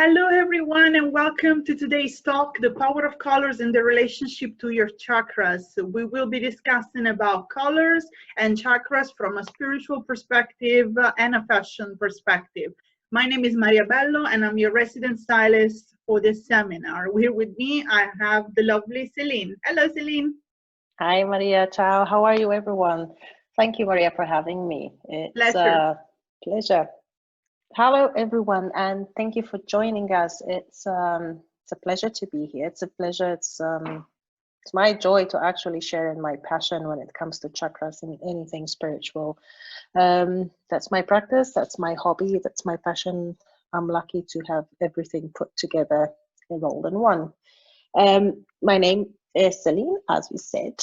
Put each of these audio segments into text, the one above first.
Hello, everyone, and welcome to today's talk, The Power of Colors and the Relationship to Your Chakras. We will be discussing about colors and chakras from a spiritual perspective and a fashion perspective. My name is Maria Bello, and I'm your resident stylist for this seminar. Here with me, I have the lovely Celine. Hello, Celine. Hi, Maria. Ciao. How are you, everyone? Thank you, Maria, for having me. It's a pleasure. Hello, everyone, and thank you for joining us. It's a pleasure to be here. It's a pleasure. It's my joy to actually share in my passion when it comes to chakras and anything spiritual. That's my practice. That's my hobby. That's my passion. I'm lucky to have everything put together in all in one. My name is Celine, as we said.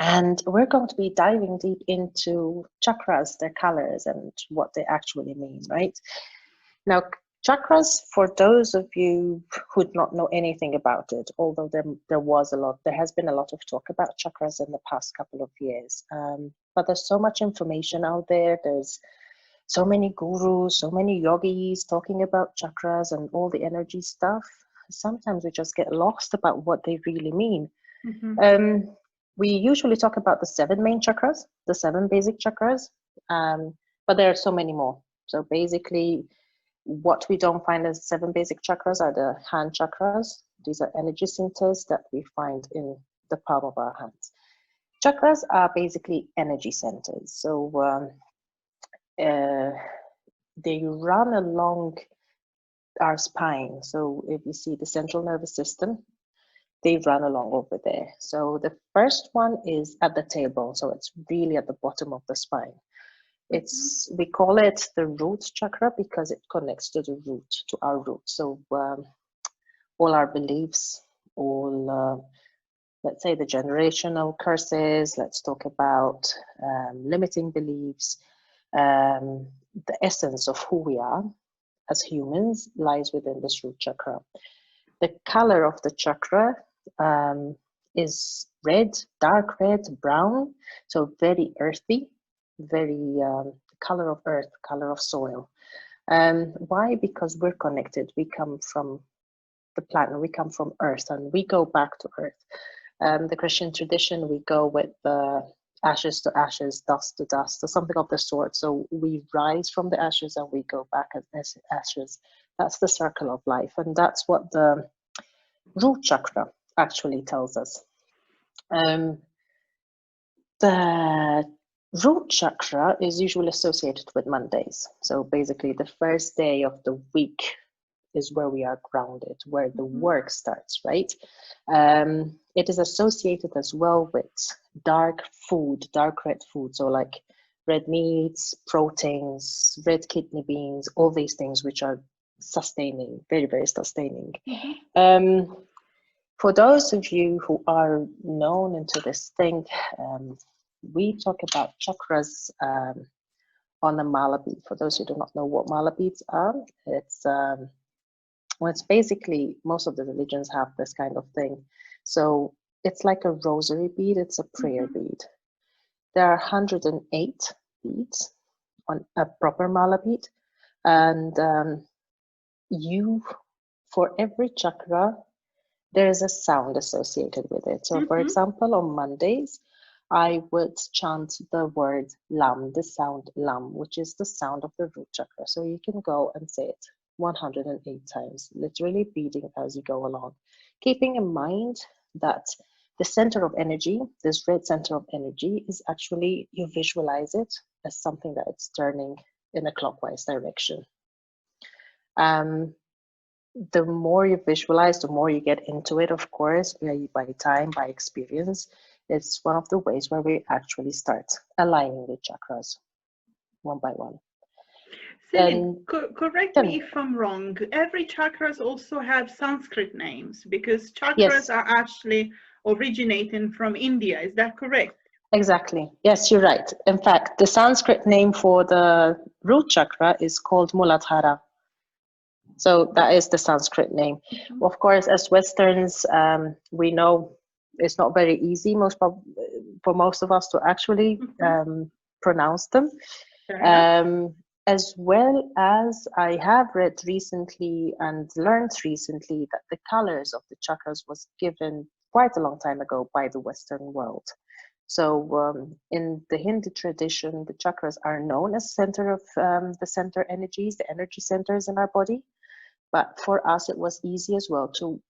And we're going to be diving deep into chakras, their colors, and what they actually mean, right? Now, chakras, for those of you who do not know anything about it, although there has been a lot of talk about chakras in the past couple of years, but there's so much information out there. There's so many gurus, so many yogis talking about chakras and all the energy stuff. Sometimes we just get lost about what they really mean. Mm-hmm. We usually talk about the 7 main chakras, the 7 basic chakras, but there are so many more. So basically, what we don't find as 7 basic chakras are the hand chakras. These are energy centers that we find in the palm of our hands. Chakras are basically energy centers. So they run along our spine. So if you see the central nervous system, they run along over there. So the first one is at the tailbone. So it's really at the bottom of the spine. We call it the root chakra because it connects to the root, to our root. So all our beliefs, let's say the generational curses, let's talk about limiting beliefs. The essence of who we are as humans lies within this root chakra. The color of the chakra is red, dark red, brown, so very earthy, very color of earth, color of soil. Why? Because we're connected. We come from the planet, we come from earth, and we go back to earth. The Christian tradition, we go with the ashes to ashes, dust to dust, or something of the sort. So we rise from the ashes and we go back as ashes. That's the circle of life, and that's what the root chakra actually tells us. The root chakra is usually associated with Mondays. So basically the first day of the week is where we are grounded, where the work starts, right? It is associated as well with dark food, dark red food. So like red meats, proteins, red kidney beans, all these things which are sustaining, very, very sustaining. Mm-hmm. For those of you who are known into this thing, we talk about chakras on a mala bead. For those who do not know what mala beads are, it's basically, most of the religions have this kind of thing. So it's like a rosary bead, it's a prayer bead. There are 108 beads on a proper mala bead, and for every chakra, there is a sound associated with it. So for example, on Mondays, I would chant the word lam, the sound lam, which is the sound of the root chakra. So you can go and say it 108 times, literally beating as you go along. Keeping in mind that the center of energy, this red center of energy, is actually, you visualize it as something that it's turning in a clockwise direction. The more you visualize, the more you get into it, of course, by time, by experience. It's one of the ways where we actually start aligning the chakras one by one. Celine, correct me if I'm wrong. Every chakras also have Sanskrit names because chakras are actually originating from India. Is that correct? Exactly. Yes, you're right. In fact, the Sanskrit name for the root chakra is called Muladhara. So that is the Sanskrit name. Of course, as Westerns, we know it's not very easy for most of us to actually pronounce them. As well as I have read recently and learned recently that the colors of the chakras was given quite a long time ago by the Western world. So in the Hindu tradition, the chakras are known as center of the center energies, the energy centers in our body. But for us, it was easy as well to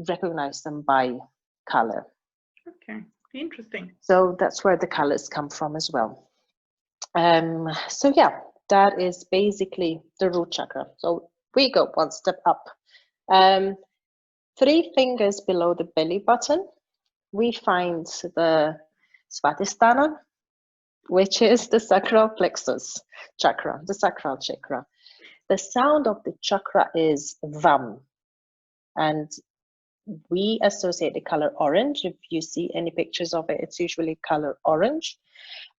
recognize them by color. Okay, interesting. So that's where the colors come from as well. So yeah, that is basically the root chakra. So we go one step up. 3 fingers below the belly button, we find the Svatisthana, which is the sacral plexus chakra, the sacral chakra. The sound of the chakra is Vam, and we associate the color orange. If you see any pictures of it, it's usually color orange.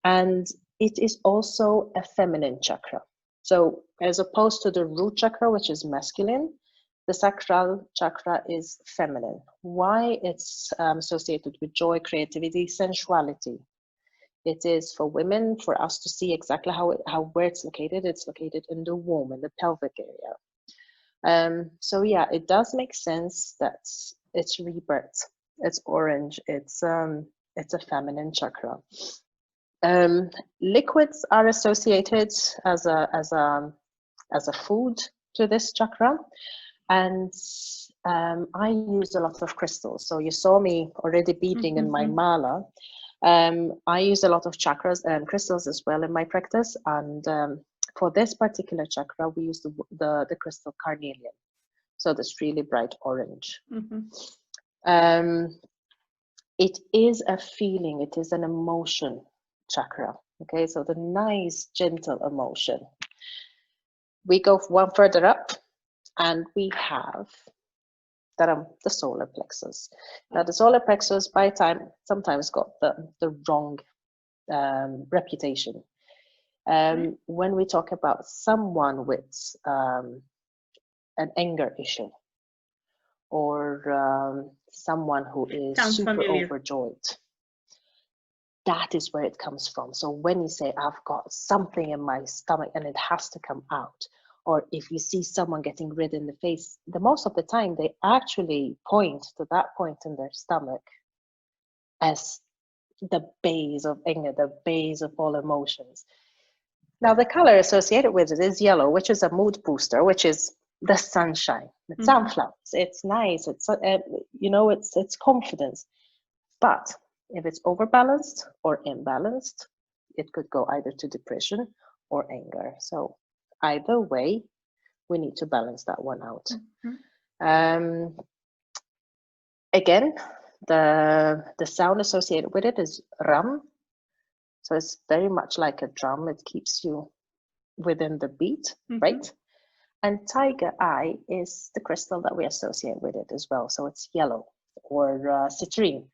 And it is also a feminine chakra. So as opposed to the root chakra, which is masculine, the sacral chakra is feminine. Why? It's associated with joy, creativity, sensuality. It is for women, for us to see exactly where it's located. It's located in the womb, in the pelvic area. So yeah, it does make sense that it's rebirth. It's orange. It's a feminine chakra. Liquids are associated as a food to this chakra, and I use a lot of crystals. So you saw me already beading in my mala. I use a lot of chakras and crystals as well in my practice, and for this particular chakra, we use the crystal carnelian. So this really bright orange. It is a feeling. It is an emotion chakra. Okay, so the nice, gentle emotion. We go one further up, and we have the solar plexus. Now, the solar plexus, by time, sometimes got the wrong reputation. When we talk about someone with an anger issue, or someone who is super overjoyed, that is where it comes from. So when you say, I've got something in my stomach and it has to come out, or if you see someone getting red in the face, the most of the time they actually point to that point in their stomach as the base of anger, the base of all emotions. Now, the color associated with it is yellow, which is a mood booster, which is the sunshine, the sunflowers. It's nice. It's it's confidence. But if it's overbalanced or imbalanced, it could go either to depression or anger. So either way, we need to balance that one out. Again, the sound associated with it is ram. So it's very much like a drum. It keeps you within the beat, right? And tiger eye is the crystal that we associate with it as well. So it's yellow, or citrine.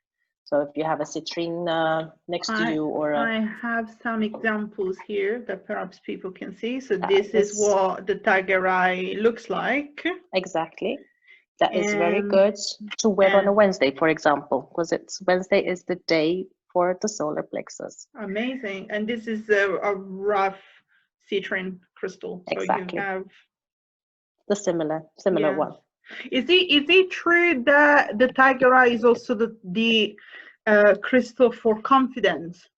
So if you have a citrine next to you, or I have some examples here that perhaps people can see. So this is what the tiger eye looks like. Exactly. That is very good to wear on a Wednesday, for example, because Wednesday is the day for the solar plexus. Amazing. And this is a rough citrine crystal. So exactly. You have the similar one. Is it true that the tiger eye is also the crystal for confidence?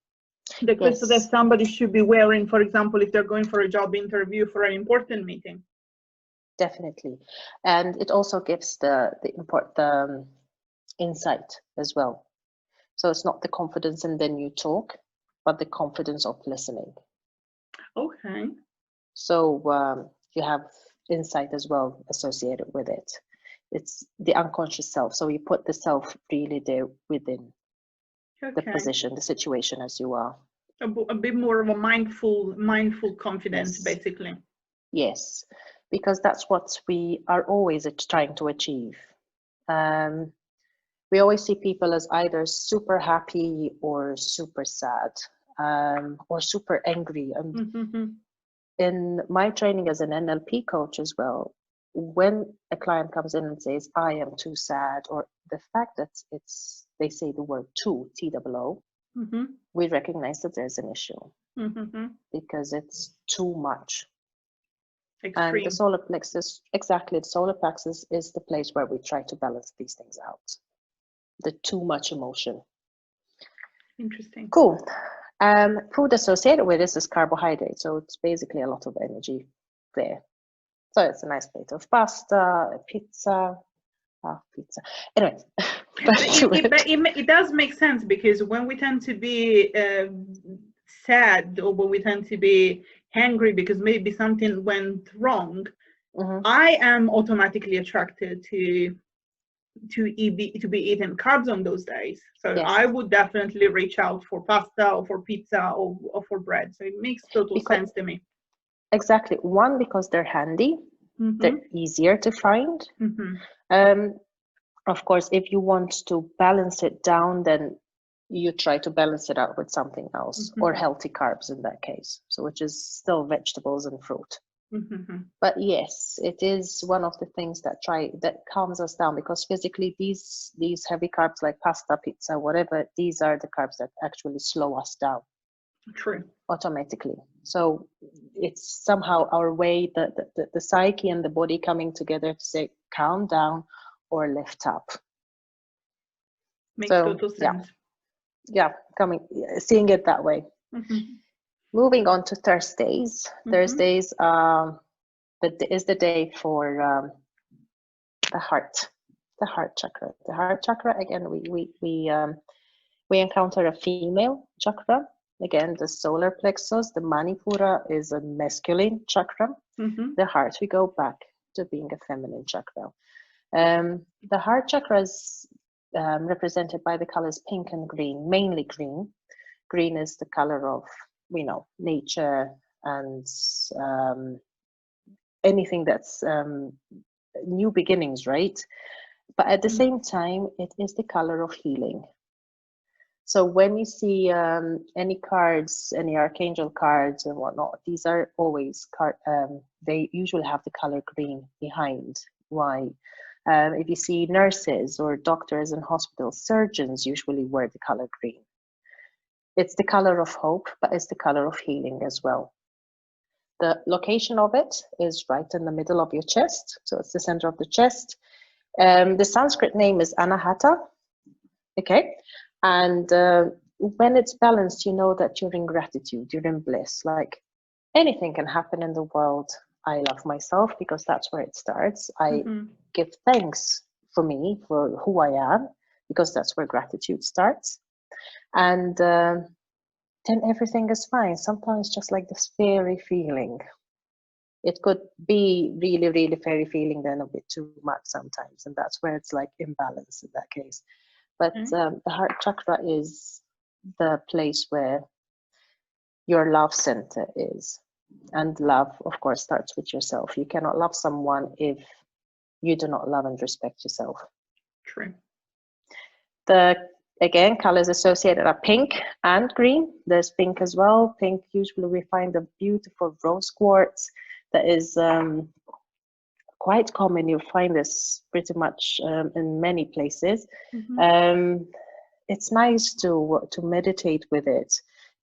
The crystal that somebody should be wearing, for example, if they're going for a job interview, for an important meeting. Definitely, and it also gives the insight as well. So it's not the confidence and then you talk, but the confidence of listening. Okay. So you have insight as well associated with it. It's the unconscious self. So you put the self really there within the position, the situation as you are. A bit more of a mindful confidence, basically. Yes, because that's what we are always trying to achieve. We always see people as either super happy or super sad, or super angry. And in my training as an NLP coach as well, when a client comes in and says, I am too sad, or the fact that they say the word too, T-O-O, Mm-hmm. we recognize that there's an issue Mm-hmm. because it's too much. And the Extreme. solar plexus, exactly, the solar plexus is the place where we try to balance these things out. The too much emotion. Interesting. Cool. Food associated with this is carbohydrate, so it's basically a lot of energy there. So it's a nice plate of pasta, a pizza. Pizza. Anyway, it does make sense, because when we tend to be sad, or when we tend to be angry because maybe something went wrong, I am automatically attracted to be eating carbs on those days. So Yes. I would definitely reach out for pasta or for pizza or for bread. So it makes total sense to me. Exactly. One, because they're handy, they're easier to find. Of course, if you want to balance it down, then you try to balance it out with something else, or healthy carbs in that case, so which is still vegetables and fruit. But yes, it is one of the things that calms us down, because physically these heavy carbs like pasta, pizza, whatever, these are the carbs that actually slow us down. True. Automatically. So it's somehow our way, the psyche and the body coming together to say calm down or lift up. Makes total sense. Yeah, seeing it that way. Moving on to Thursdays. Thursdays is the day for the heart chakra. The heart chakra, again, we encounter a female chakra. Again, the solar plexus, the manipura, is a masculine chakra. The heart, we go back to being a feminine chakra. The heart chakra is represented by the colors pink and green, mainly green. Green is the color of, nature and anything that's new beginnings, right? But at the same time, it is the color of healing. So when you see any cards, any archangel cards and whatnot, these are always they usually have the color green behind. Why? If you see nurses or doctors in hospitals, surgeons usually wear the color green. It's the color of hope, but it's the color of healing as well. The location of it is right in the middle of your chest. So it's the center of the chest. The Sanskrit name is Anahata. Okay. And when it's balanced, you know that you're in gratitude, you're in bliss. Like anything can happen in the world. I love myself because that's where it starts. I give thanks for me, for who I am, because that's where gratitude starts. And then everything is fine. Sometimes just like this fairy feeling. It could be really, really fairy feeling, then a bit too much sometimes. And that's where it's like imbalance in that case. But the heart chakra is the place where your love center is. And love, of course, starts with yourself. You cannot love someone if you do not love and respect yourself. True. Again, colors associated are pink and green. There's pink as well. Pink, usually we find a beautiful rose quartz that is quite common. You'll find this pretty much in many places. It's nice to meditate with it.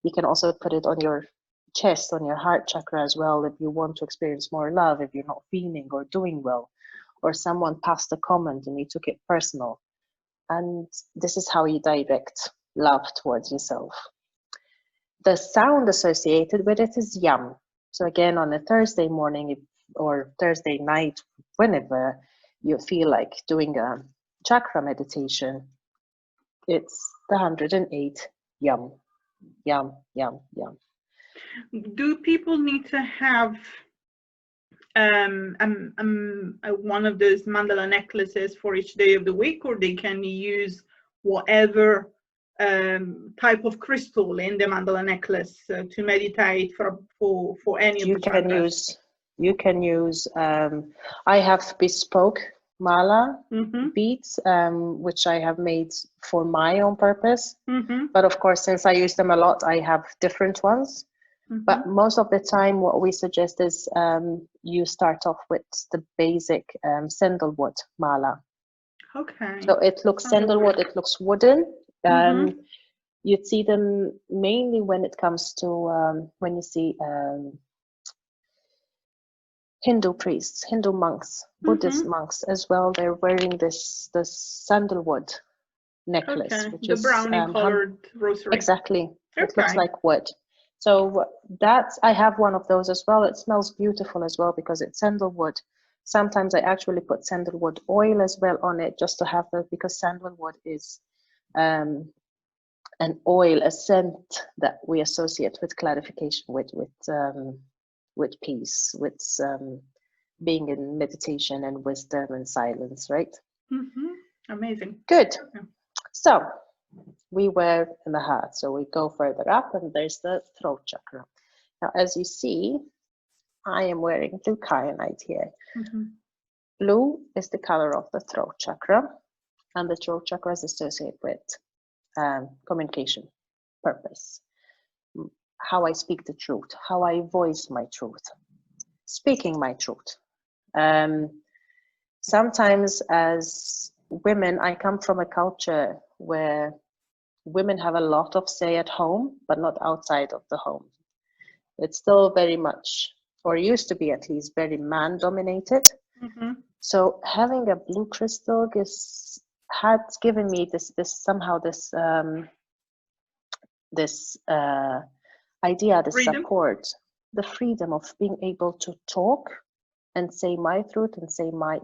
You can also put it on your chest, on your heart chakra as well, if you want to experience more love, if you're not feeling or doing well, or someone passed a comment and you took it personal. And this is how you direct love towards yourself. The sound associated with it is yam. So again, on a Thursday morning or Thursday night, whenever you feel like doing a chakra meditation, it's the 108 yum, yum, yum, yum. Do people need to have one of those mandala necklaces for each day of the week, or they can use whatever type of crystal in the mandala necklace to meditate for any of the chakras? You can use I have bespoke mala beads, which I have made for my own purpose. But of course, since I use them a lot, I have different ones. But most of the time, what we suggest is you start off with the basic sandalwood mala. Okay. So it looks sandalwood, it looks wooden. You'd see them mainly when it comes to when you see Hindu priests, Hindu monks, Buddhist monks as well. They're wearing this sandalwood necklace, Okay, which the is brownie colored rosary. exactly. It looks Okay. like wood. So that's, I have one of those as well. It smells beautiful as well because it's sandalwood. Sometimes I actually put sandalwood oil as well on it just to have that, because sandalwood is an oil, a scent that we associate with clarification, with peace, with being in meditation and wisdom and silence, right? Amazing. Good. Yeah. So we were in the heart, so we go further up and there's the throat chakra. Now, as you see, I am wearing blue kyanite here. Blue is the color of the throat chakra, and the throat chakra is associated with communication, purpose, how I speak the truth, how I voice my truth, speaking my truth. Sometimes as women, I come from a culture where women have a lot of say at home, but not outside of the home. It's still very much, or used to be at least, very man dominated. So having a blue crystal had given me this idea, this Freedom. support, the freedom of being able to talk and say my truth and say my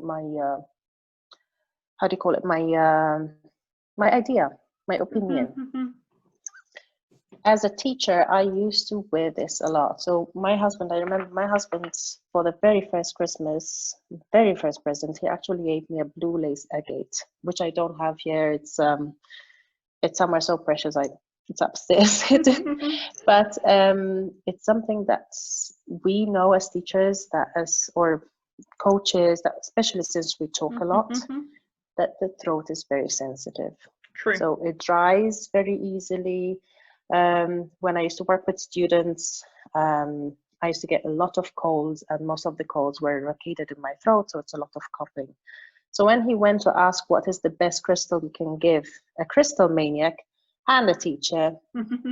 how do you call it, my idea, my opinion. As a teacher, I used to wear this a lot. So my husband, I remember my husband, for the very first Christmas, very first present, he actually gave me a blue lace agate, which I don't have here. It's somewhere so precious. It's upstairs. But it's something that we know as teachers, or coaches, that especially since we talk a lot, that the throat is very sensitive. True. So it dries very easily. When I used to work with students, I used to get a lot of colds, and most of the colds were located in my throat, so it's a lot of coughing. So when he went to ask what is the best crystal you can give a crystal maniac and a teacher,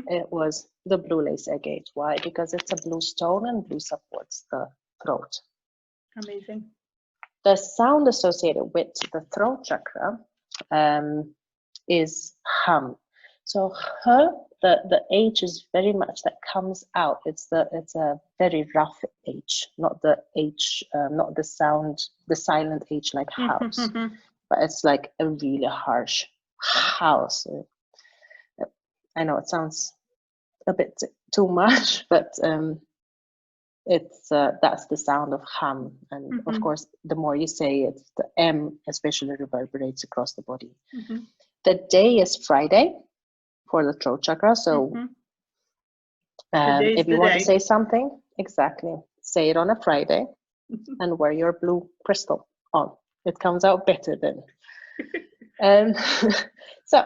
it was the blue lace agate. Why? Because it's a blue stone and blue supports the throat. Amazing. The sound associated with the throat chakra is hum. So the H is very much that comes out. It's a very rough H, not the H, not the silent H like house, but it's like a really harsh house. I know it sounds a bit too much, but it's that's the sound of hum, and of course, the more you say it, the M especially reverberates across the body. The day is Friday for the throat chakra, so if you want to say something, exactly, say it on a Friday and wear your blue crystal on. It comes out better then. So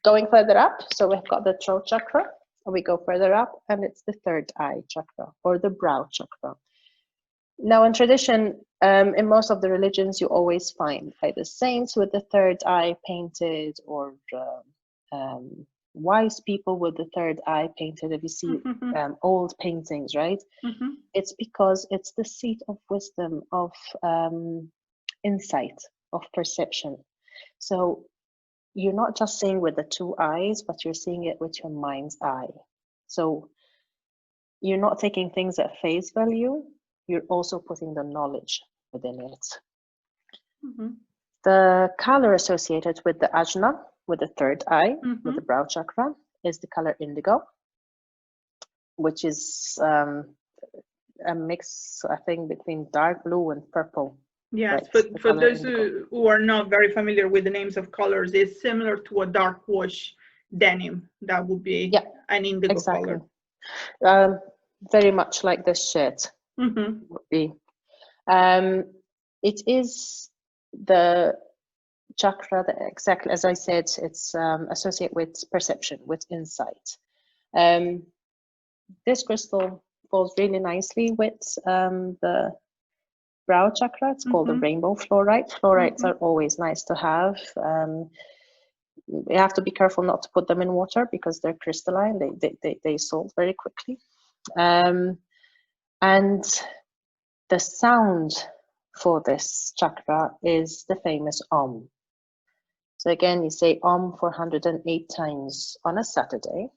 going further up, so we've got the throat chakra, and we go further up, and it's the third eye chakra, or the brow chakra. Now in tradition, in most of the religions, you always find either saints with the third eye painted, or wise people with the third eye painted. If you see old paintings, right? It's because it's the seat of wisdom, of insight, of perception. So you're not just seeing with the two eyes, but you're seeing it with your mind's eye. So you're not taking things at face value, you're also putting the knowledge within it. The color associated with the ajna, with the third eye, with the brow chakra, is the color indigo, which is a mix, I think, between dark blue and purple. Yes, right? for those who are not very familiar with the names of colors, it's similar to a dark wash denim. That would be an indigo color. Very much like this shirt would be. It is the chakra that, exactly as I said, it's associated with perception, with insight. This crystal falls really nicely with the brow chakra. It's called the rainbow fluorite. Fluorites are always nice to have. you have to be careful not to put them in water because they're crystalline. They dissolve very quickly. And the sound for this chakra is the famous Om. So again, you say Om 408 times on a Saturday,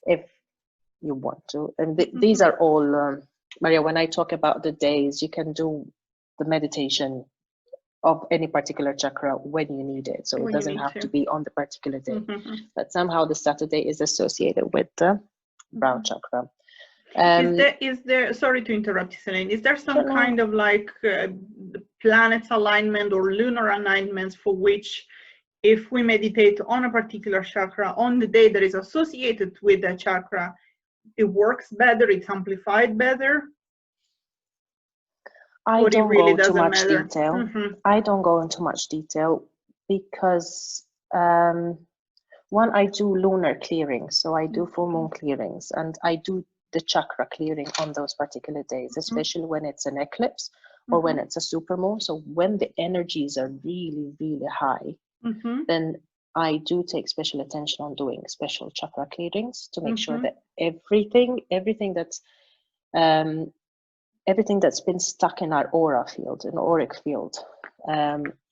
if you want to. And these are all, Maria, when I talk about the days, you can do the meditation of any particular chakra when you need it. So it doesn't have to be on the particular day. But somehow the Saturday is associated with the brow chakra. Is there, sorry to interrupt you, Celine, is there some kind of like planets alignment or lunar alignments for which if we meditate on a particular chakra on the day that is associated with that chakra, it works better, it's amplified better? I don't go into much detail. I don't go into much detail because one, I do lunar clearings, so I do full moon clearings, and I do the chakra clearing on those particular days, especially when it's an eclipse or when it's a supermoon. So when the energies are really, really high, then I do take special attention on doing special chakra clearings to make sure that everything that's been stuck in our aura field, an auric field,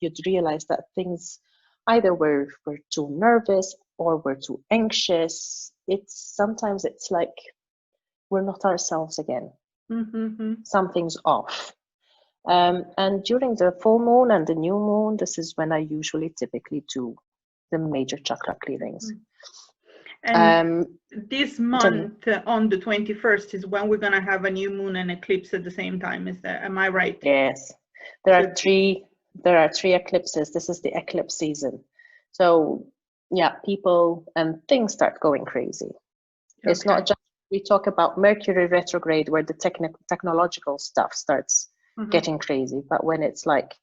you'd realize that things either we're too nervous or we're too anxious. Sometimes it's like we're not ourselves again. Something's off. And during the full moon and the new moon, this is when I usually typically do the major chakra clearings. And this month on the 21st is when we're going to have a new moon and eclipse at the same time. Am I right? Yes. There are three eclipses. This is the eclipse season. So yeah, people and things start going crazy. It's not just, we talk about Mercury retrograde where the technological stuff starts getting crazy, but when it's like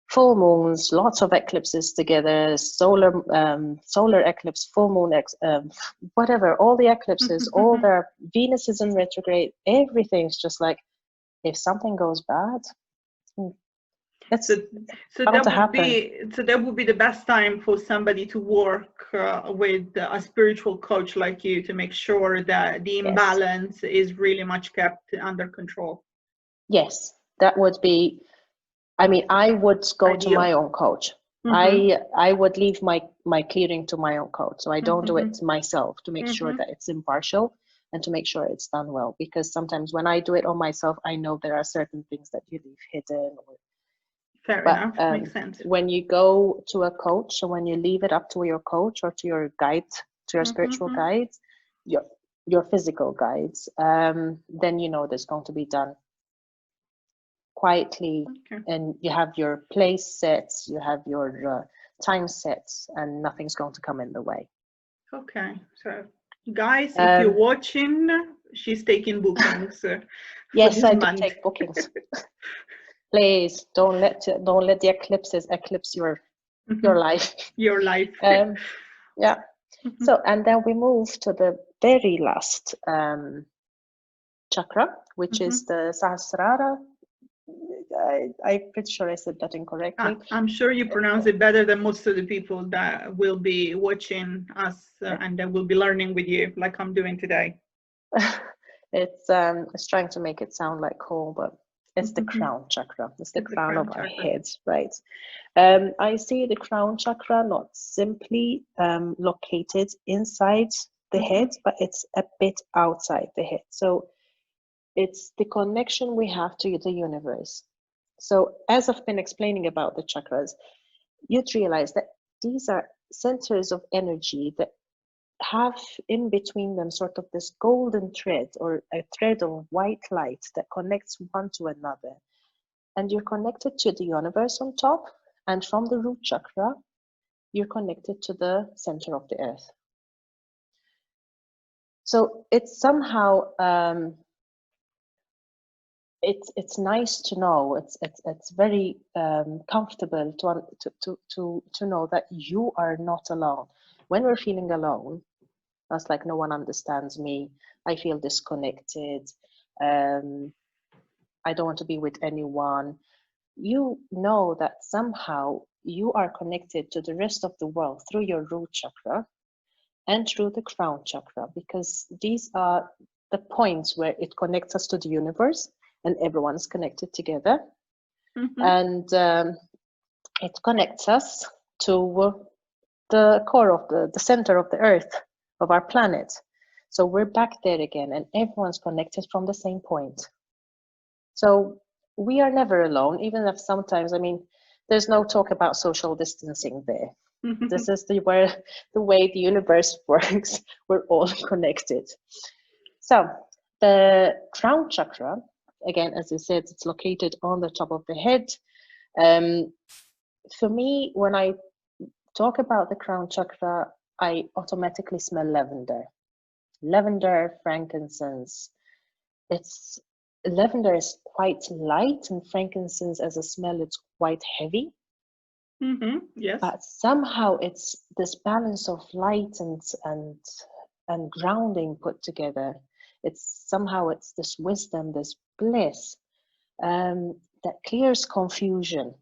full moons, lots of eclipses together, solar eclipse, full moon, whatever, all the eclipses, all their Venus is in retrograde, everything's just like, if something goes bad, it's bound to happen. So that would be the best time for somebody to work with a spiritual coach like you to make sure that the imbalance is really much kept under control. Yes, that would be, I mean, I would go to my own coach. I would leave my clearing to my own coach. So I don't do it myself to make sure that it's impartial and to make sure it's done well. Because sometimes when I do it on myself, I know there are certain things that you leave hidden. Fair enough, makes sense. When you go to a coach, so when you leave it up to your coach or to your guide, to your spiritual guides, your physical guides, then you know there's going to be done quietly, and you have your place sets, you have your time sets, and nothing's going to come in the way. Okay, so guys, if you're watching, she's taking bookings. Yes, I do take bookings. Please don't let the eclipses eclipse your life. Your life. Yeah. So, and then we move to the very last chakra, which is the Sahasrara. I'm pretty sure I said that incorrectly. I'm sure you pronounce it better than most of the people that will be watching us and that will be learning with you, like I'm doing today. It's trying to make it sound like whole, but it's the crown chakra. It's the crown of our head, right? I see the crown chakra not simply located inside the head, but it's a bit outside the head. So it's the connection we have to the universe. So as I've been explaining about the chakras, you'd realize that these are centers of energy that have in between them sort of this golden thread or a thread of white light that connects one to another. And you're connected to the universe on top, and from the root chakra, you're connected to the center of the earth. So it's somehow it's nice to know. It's very comfortable to know that you are not alone. When we're feeling alone, that's like no one understands me. I feel disconnected. I don't want to be with anyone. You know that somehow you are connected to the rest of the world through your root chakra and through the crown chakra, because these are the points where it connects us to the universe, and everyone's connected together. And it connects us to the core of the center of the earth, of our planet. So we're back there again, and everyone's connected from the same point. So we are never alone, even if sometimes, I mean, there's no talk about social distancing there. This is the way the universe works. We're all connected. So the crown chakra, again, as you said, it's located on the top of the head. For me, when I talk about the crown chakra, I automatically smell lavender. Lavender, frankincense. Lavender is quite light, and frankincense as a smell, it's quite heavy. Yes. But somehow it's this balance of light and grounding put together. It's this wisdom, this bliss that clears confusion.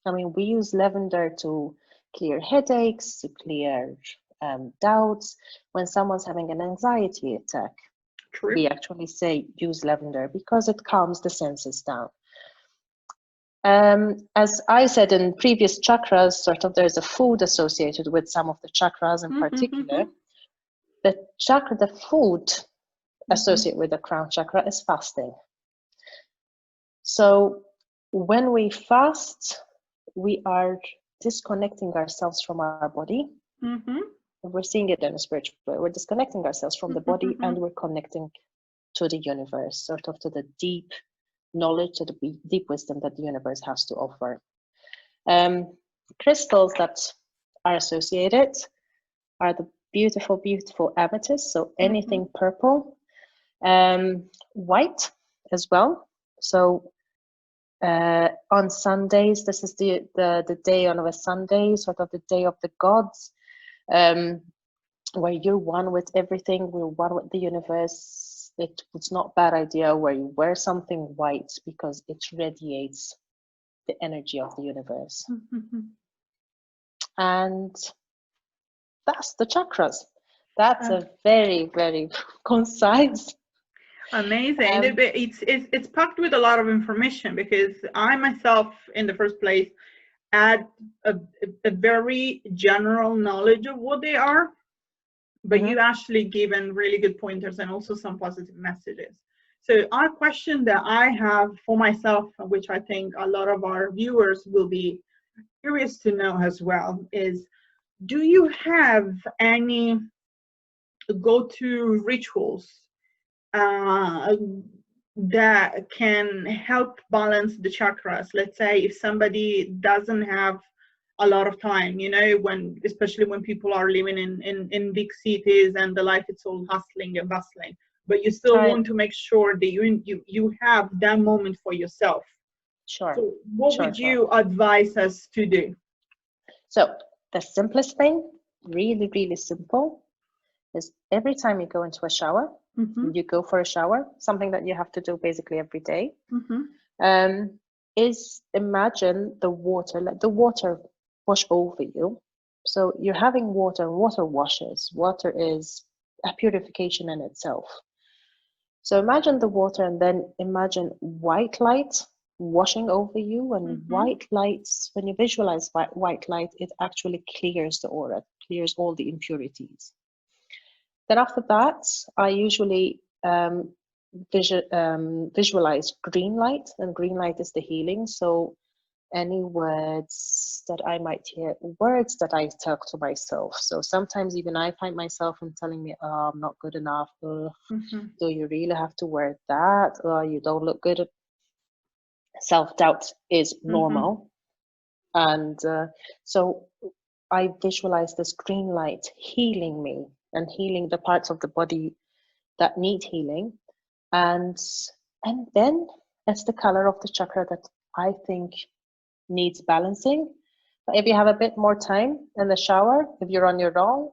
I mean, we use lavender to clear headaches, to clear doubts. When someone's having an anxiety attack, True. we actually say use lavender because it calms the senses down. As I said in previous chakras, sort of there's a food associated with some of the chakras in particular. The food associated with the crown chakra is fasting. So when we fast, we are disconnecting ourselves from our body. We're seeing it in a spiritual way. We're disconnecting ourselves from the body, and we're connecting to the universe, sort of to the deep knowledge, to the deep wisdom that the universe has to offer. Crystals that are associated are the beautiful, beautiful amethyst. So anything purple, white as well. So on Sundays, this is the day on a Sunday, sort of the day of the gods, where you're one with everything, we're one with the universe. It's not a bad idea where you wear something white because it radiates the energy of the universe. And that's the chakras. That's a very, very concise. Amazing. It's packed with a lot of information, because I myself, in the first place, add a very general knowledge of what they are, but you actually given really good pointers and also some positive messages. So our question that I have for myself, which I think a lot of our viewers will be curious to know as well, is do you have any go-to rituals that can help balance the chakras? Let's say if somebody doesn't have a lot of time, especially when people are living in big cities and the life is all hustling and bustling, but you still want to make sure that you have that moment for yourself. Sure. So what would you advise us to do? So the simplest thing, really, really simple, is every time you go into a shower, you go for a shower, something that you have to do basically every day, is imagine the water, let the water wash over you. So you're having water washes. Water is a purification in itself. So imagine the water, and then imagine white light washing over you. And white lights, when you visualize white light, it actually clears the aura, clears all the impurities. Then after that, I usually visualize green light, and green light is the healing. So any words that I might hear, words that I talk to myself. So sometimes even I find myself telling me, oh, I'm not good enough. Do you really have to wear that? Or you don't look good. Self-doubt is normal. And so I visualize this green light healing me and healing the parts of the body that need healing. And then it's the color of the chakra that I think needs balancing. But if you have a bit more time in the shower, if you're on your own,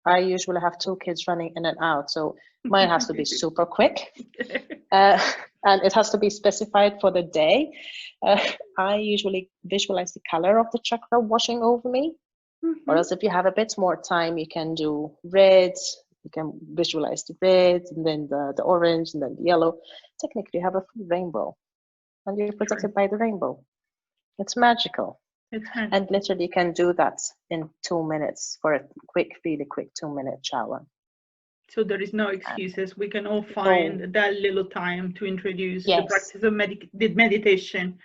I usually have 2 kids running in and out, so mine has to be super quick. And it has to be specified for the day. I usually visualize the color of the chakra washing over me. Or else if you have a bit more time, you can do red, you can visualize the red, and then the orange, and then the yellow. Technically, you have a full rainbow, and you're protected by the rainbow. It's magical. And literally, you can do that in 2 minutes for a quick, really quick 2-minute shower. So there is no excuses. We can all find that little time to introduce the practice of meditation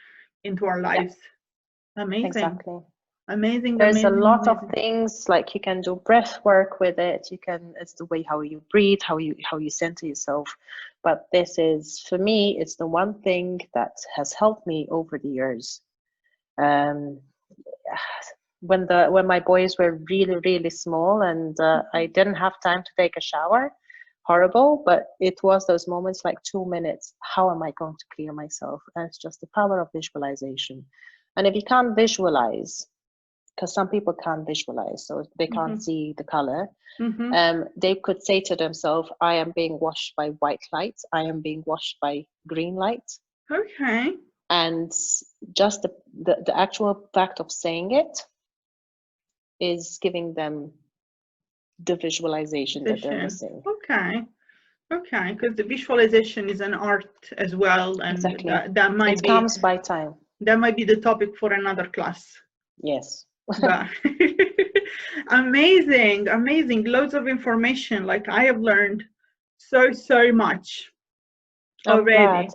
into our lives. Amazing. Exactly. Amazing. There's a lot of things, like you can do breath work with it. You can, it's the way how you breathe, how you center yourself. But this is, for me, it's the one thing that has helped me over the years. When my boys were really, really small, and I didn't have time to take a shower, horrible, but it was those moments like 2 minutes. How am I going to clear myself? And it's just the power of visualization. And if you can't visualize, because some people can't visualize, so they can't see the color, they could say to themselves, I am being washed by white light, I am being washed by green light. Okay. And just the actual fact of saying it is giving them the visualization that they're missing. Okay, because the visualization is an art as well, and that might be, comes by time. That might be the topic for another class. Yes. But amazing, loads of information. Like, I have learned so much already.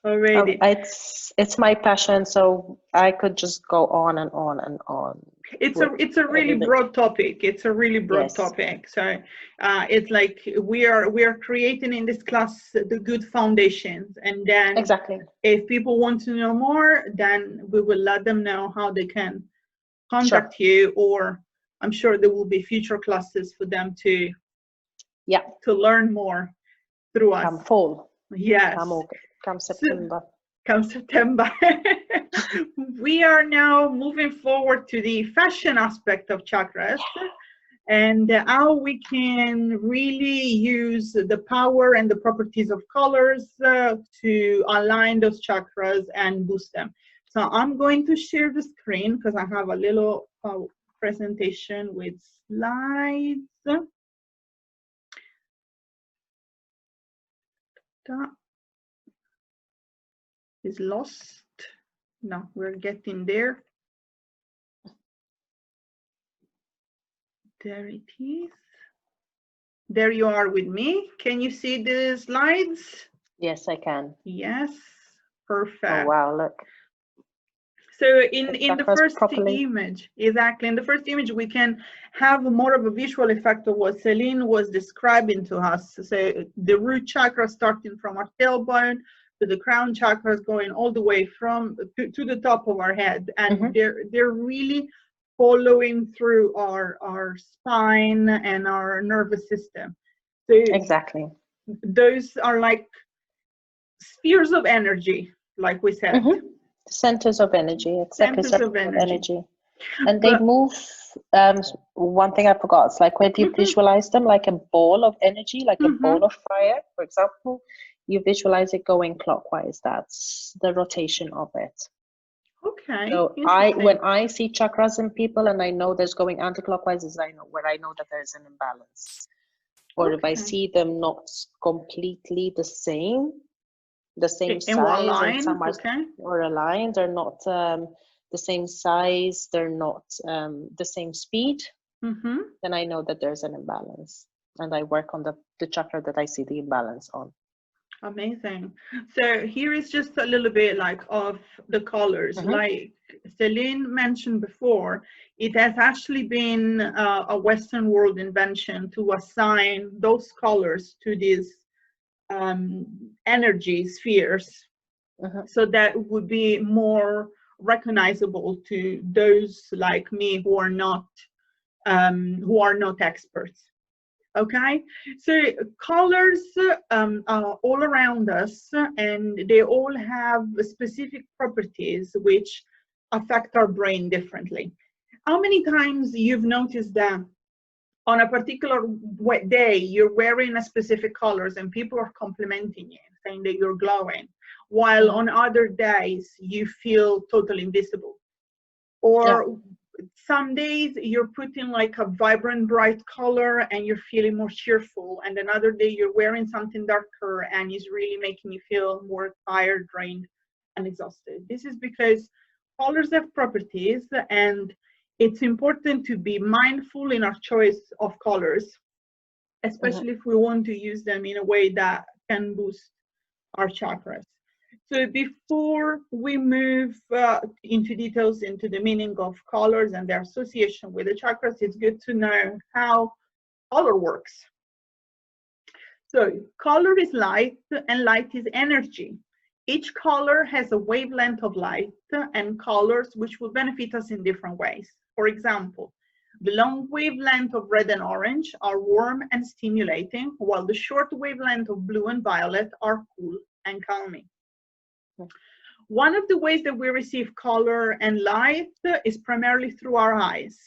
It's my passion, so I could just go on and on and on. It's a really broad topic. It's a really broad topic. So it's like we are creating in this class the good foundations, and then if people want to know more, then we will let them know how they can contact you, or I'm sure there will be future classes for them to learn more through us. Come fall. Yes. Come September. Come September. We are now moving forward to the fashion aspect of chakras, and how we can really use the power and the properties of colors to align those chakras and boost them. So I'm going to share the screen because I have a little presentation with slides. That is lost. No, we're getting there. There it is. There you are with me. Can you see the slides? Yes, I can. Yes, perfect. Oh, wow, look. So in the first image, in the first image, we can have more of a visual effect of what Celine was describing to us. So the root chakra starting from our tailbone to the crown chakras going all the way from to the top of our head, and they're really following through our spine and our nervous system. So those are like spheres of energy, like we said. Centers of energy, exactly. Centers of energy. And they move, one thing I forgot, it's like when you visualize them like a ball of energy, like a ball of fire, for example, you visualize it going clockwise. That's the rotation of it. Okay. So when I see chakras in people and I know there's going anti-clockwise, is I know that there's an imbalance. Or if I see them not completely the same size, and some are aligned, they're not the same size, they're not the same speed, then I know that there's an imbalance, and I work on the chakra that I see the imbalance on. Amazing. So here is just a little bit like of the colors. Like Celine mentioned before, it has actually been a Western world invention to assign those colors to these energy spheres, so that would be more recognizable to those like me who are not experts. Okay, so colors are all around us, and they all have specific properties which affect our brain differently. How many times you've noticed that on a particular day, you're wearing a specific colors and people are complimenting you, saying that you're glowing, while on other days you feel totally invisible. Or some days you're putting like a vibrant, bright color and you're feeling more cheerful, and another day you're wearing something darker and it's really making you feel more tired, drained, and exhausted. This is because colors have properties, and it's important to be mindful in our choice of colors, especially if we want to use them in a way that can boost our chakras. So before we move into details into the meaning of colors and their association with the chakras, it's good to know how color works. So color is light and light is energy. Each color has a wavelength of light and colors which will benefit us in different ways. For example, the long wavelength of red and orange are warm and stimulating, while the short wavelength of blue and violet are cool and calming. One of the ways that we receive color and light is primarily through our eyes.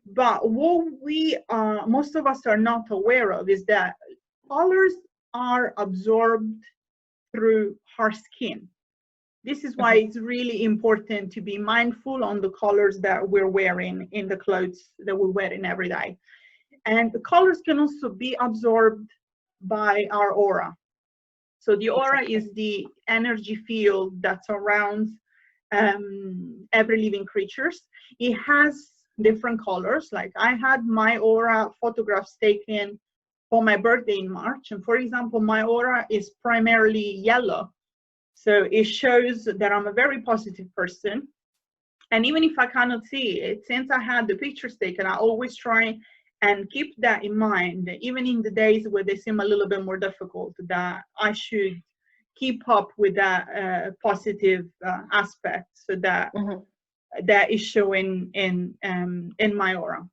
But what we most of us are not aware of is that colors are absorbed through our skin. This is why it's really important to be mindful on the colors that we're wearing in the clothes that we're wearing every day. And the colors can also be absorbed by our aura. So the aura is the energy field that surrounds every living creatures. It has different colors. Like I had my aura photographs taken for my birthday in March. And for example, my aura is primarily yellow. So it shows that I'm a very positive person. And even if I cannot see it, since I had the pictures taken, I always try and keep that in mind, even in the days where they seem a little bit more difficult, that I should keep up with that positive aspect, so that that is showing in my aura.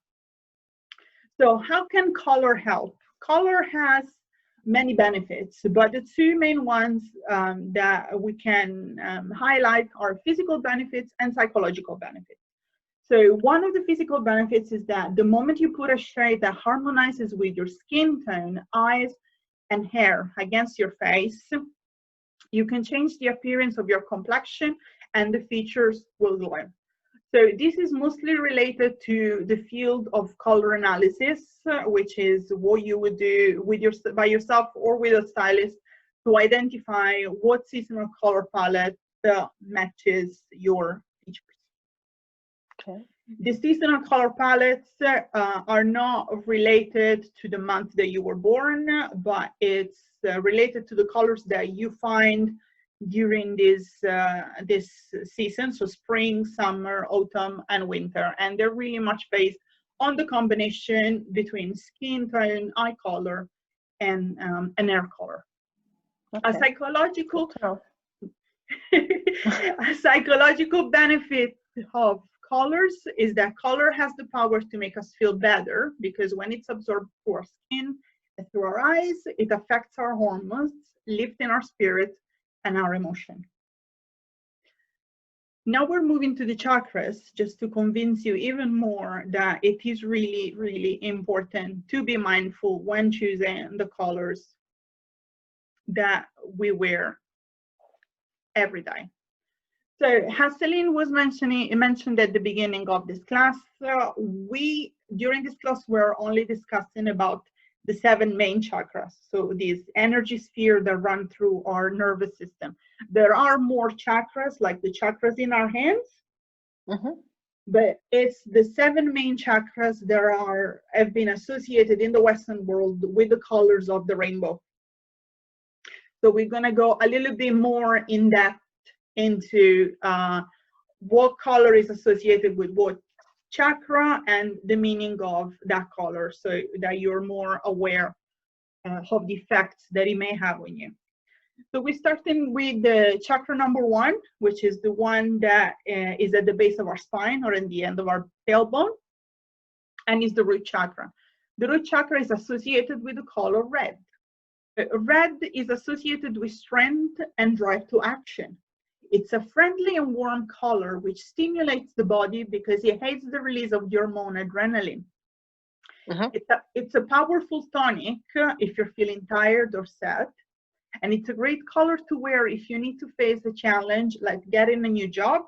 So how can color help? Color has many benefits, but the two main ones that we can highlight are physical benefits and psychological benefits. So one of the physical benefits is that the moment you put a shade that harmonizes with your skin tone, eyes, and hair against your face, you can change the appearance of your complexion and the features will glow. So this is mostly related to the field of color analysis, which is what you would do with by yourself or with a stylist to identify what seasonal color palette matches your features. Okay. The seasonal color palettes are not related to the month that you were born, but it's related to the colors that you find during this season, so spring, summer, autumn, and winter. And they're really much based on the combination between skin tone, eye color, and hair color. Okay. A psychological benefit of colors is that color has the power to make us feel better, because when it's absorbed through our skin and through our eyes, it affects our hormones, lifting our spirit and our emotion. Now we're moving to the chakras, just to convince you even more that it is really, really important to be mindful when choosing the colors that we wear every day. So as Celine was mentioned at the beginning of this class, during this class, we're only discussing about the 7 main chakras. So these energy spheres that run through our nervous system. There are more chakras, like the chakras in our hands, but it's the 7 main chakras that have been associated in the Western world with the colors of the rainbow. So we're gonna go a little bit more in depth into what color is associated with what chakra and the meaning of that color, so that you're more aware of the effects that it may have on you. So we're starting with the chakra number 1, which is the one that is at the base of our spine or in the end of our tailbone, and is the root chakra. The root chakra is associated with the color red. Red is associated with strength and drive to action. It's a friendly and warm color which stimulates the body because it aids the release of the hormone adrenaline. It's a powerful tonic if you're feeling tired or sad. And it's a great color to wear if you need to face a challenge like getting a new job,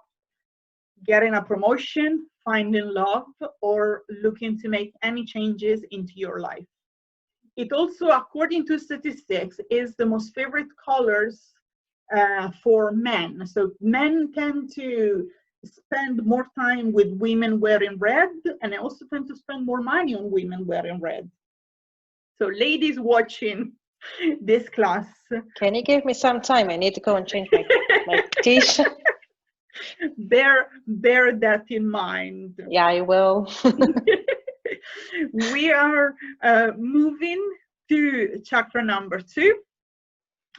getting a promotion, finding love, or looking to make any changes into your life. It also, according to statistics, is the most favorite colors for men. So men tend to spend more time with women wearing red, and I also tend to spend more money on women wearing red. So ladies watching this class, can you give me some time? I need to go and change my t-shirt. Bear that in mind. Yeah, I will. We are moving to chakra number 2,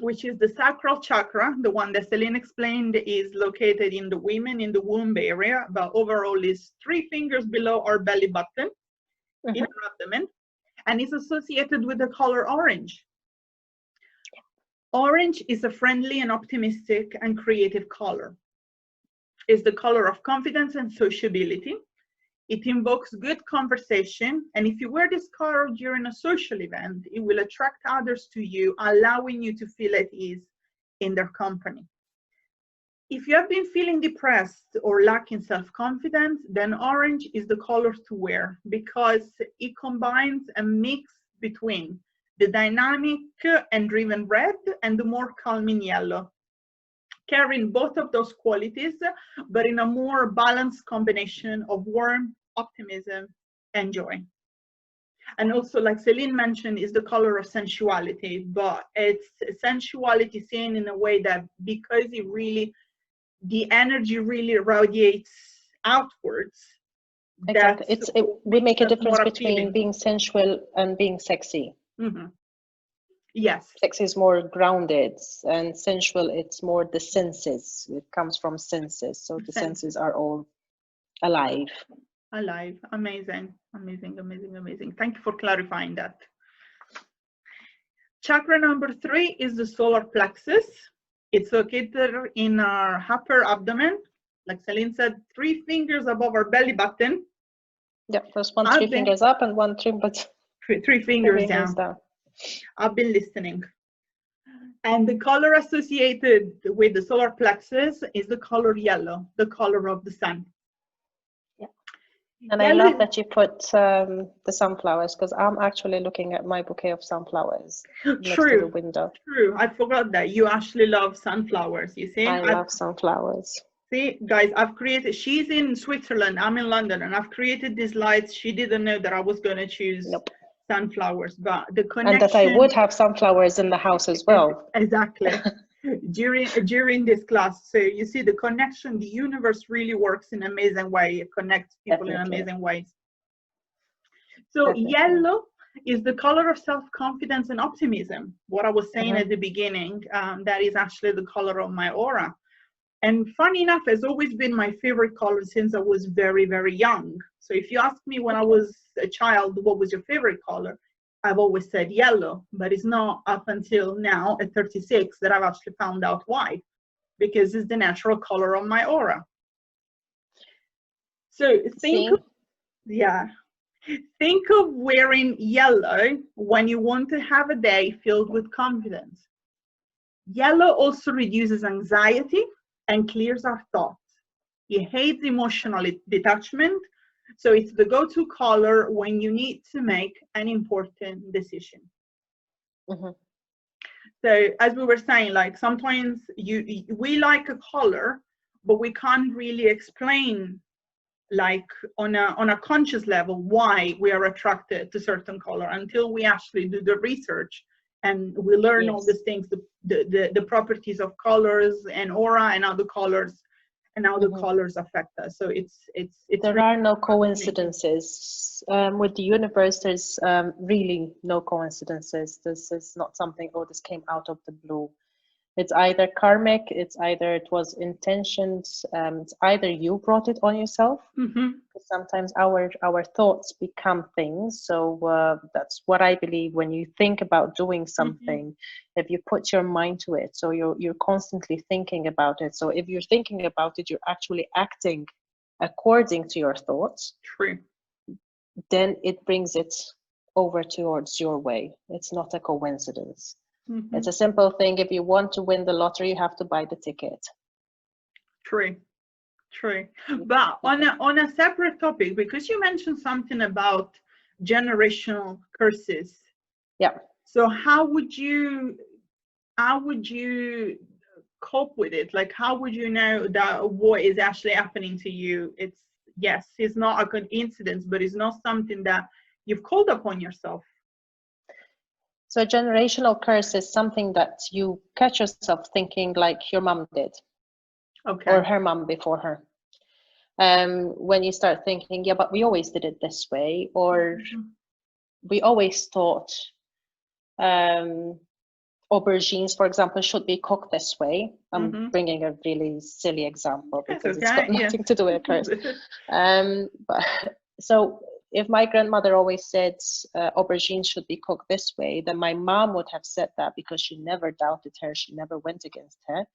which is the sacral chakra, the one that Celine explained is located in the women in the womb area, but overall is 3 fingers below our belly button in our abdomen, and is associated with the color orange. Orange is a friendly and optimistic and creative color. It's the color of confidence and sociability. It invokes good conversation, and if you wear this color during a social event, it will attract others to you, allowing you to feel at ease in their company. If you have been feeling depressed or lacking self-confidence, then orange is the color to wear because it combines a mix between the dynamic and driven red and the more calming yellow, carrying both of those qualities, but in a more balanced combination of warmth, optimism, and joy. And also, like Celine mentioned, is the color of sensuality, but it's sensuality seen in a way that because the energy really radiates outwards. Exactly. We make a difference between being sensual and being sexy. Yes. Sex is more grounded, and sensual, it's more the senses. It comes from senses. So the senses are all alive. Alive. Amazing. Amazing, amazing, amazing. Thank you for clarifying that. Chakra number 3 is the solar plexus. It's located in our upper abdomen. Like Celine said, 3 fingers above our belly button. Yeah, there's 3 fingers up and 3 fingers down. I've been listening. And the color associated with the solar plexus is the color yellow, the color of the sun. Yeah. And yellow, I love that you put the sunflowers, because I'm actually looking at my bouquet of sunflowers next to the window. True, I forgot that you actually love sunflowers, you see? I love sunflowers. See, guys, she's in Switzerland, I'm in London, and I've created these lights. She didn't know that I was going to choose sunflowers, but the connection, and that I would have sunflowers in the house as well. Exactly. during this class. So you see the connection, the universe really works in an amazing way. It connects people in amazing ways. So yellow is the color of self-confidence and optimism. What I was saying at the beginning, that is actually the color of my aura. And funny enough, has always been my favorite color since I was very, very young. So if you ask me when I was a child, what was your favorite color? I've always said yellow, but it's not up until now at 36 that I've actually found out why, because it's the natural color of my aura. So think of wearing yellow when you want to have a day filled with confidence. Yellow also reduces anxiety and clears our thoughts. It hates emotional detachment, so it's the go-to color when you need to make an important decision. So as we were saying, like sometimes we like a color, but we can't really explain, like on a conscious level, why we are attracted to certain color until we actually do the research and we learn all these things, the properties of colors and aura and how the colors affect us. So it's there really are no coincidences with the universe. There's really no coincidences. This is not something, oh, this came out of the blue. It's either karmic, it's either it was intentioned, it's either you brought it on yourself. Sometimes our thoughts become things. So that's what I believe. When you think about doing something, if you put your mind to it, so you're constantly thinking about it. So if you're thinking about it, you're actually acting according to your thoughts. True. then it brings it over towards your way. It's not a coincidence. It's a simple thing. If you want to win the lottery, you have to buy the ticket. True. But on a separate topic, because you mentioned something about generational curses. Yeah. So how would you cope with it? Like, how would you know that what is actually happening to you? It's not a coincidence, but it's not something that you've called upon yourself. So a generational curse is something that you catch yourself thinking like your mom did. Okay. Or her mom before her. When you start thinking, yeah, but we always did it this way, or we always thought aubergines, for example, should be cooked this way. I'm bringing a really silly example because it's got nothing to do with a curse. So if my grandmother always said aubergines should be cooked this way, then my mom would have said that because she never doubted her, she never went against her.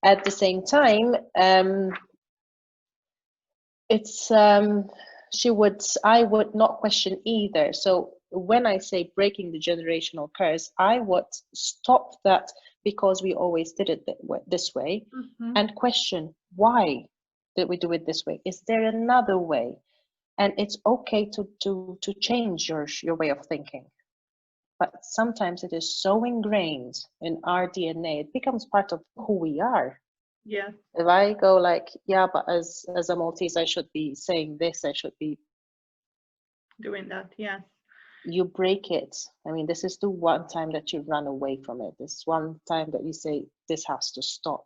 At the same time, I would not question either. So when I say breaking the generational curse, I would stop that because we always did it this way, and question, why did we do it this way? Is there another way? And it's okay to change your way of thinking. But sometimes it is so ingrained in our DNA, it becomes part of who we are. Yeah. If I go like, yeah, but as a Maltese, I should be saying this, I should be doing that, yeah. You break it. I mean, this is the one time that you run away from it. This one time that you say, this has to stop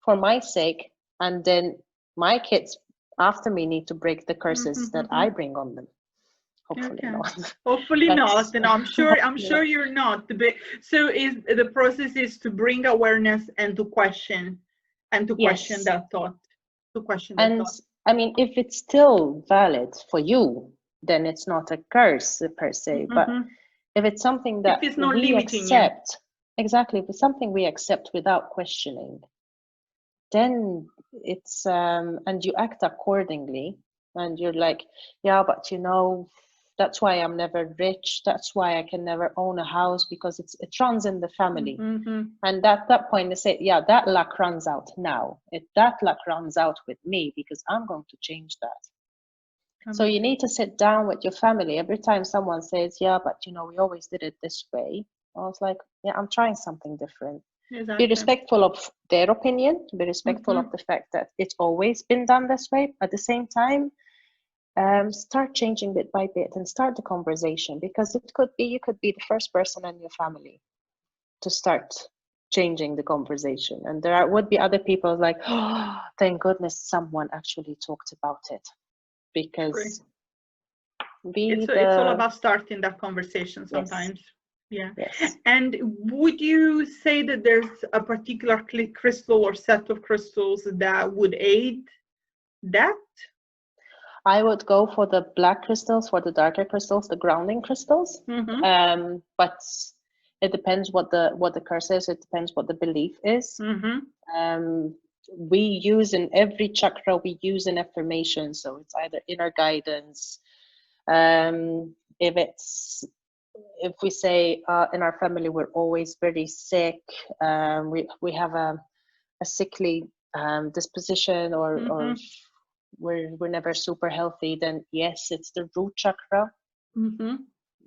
for my sake. And then my kids after me need to break the curses that I bring on them. Hopefully not. Hopefully not, and I'm sure you're not. So is the process is to bring awareness and to question that thought. I mean, if it's still valid for you, then it's not a curse per se. But if it's something that if it's not we limiting accept, exactly, if it's something we accept without questioning, then it's and you act accordingly, and you're like, yeah, but you know, that's why I'm never rich. That's why I can never own a house, because it runs in the family. And at that point they say, yeah, that luck runs out now. That luck runs out with me because I'm going to change that. So you need to sit down with your family. Every time someone says, yeah, but you know, we always did it this way, I was like, yeah, I'm trying something different. Exactly. Be respectful of their opinion, be respectful of the fact that it's always been done this way. At the same time, start changing bit by bit and start the conversation, because you could be the first person in your family to start changing the conversation, and there would be other people like, oh, thank goodness someone actually talked about it, because it's all about starting that conversation sometimes. Yes. And would you say that there's a particular crystal or set of crystals that would aid that? I would go for the black crystals, for the darker crystals, the grounding crystals. But it depends what the curse is. It depends what the belief is. We use in every chakra, we use an affirmation. So it's either inner guidance. If we say in our family we're always very sick, we have a sickly disposition, or we're never super healthy, then yes, it's the root chakra.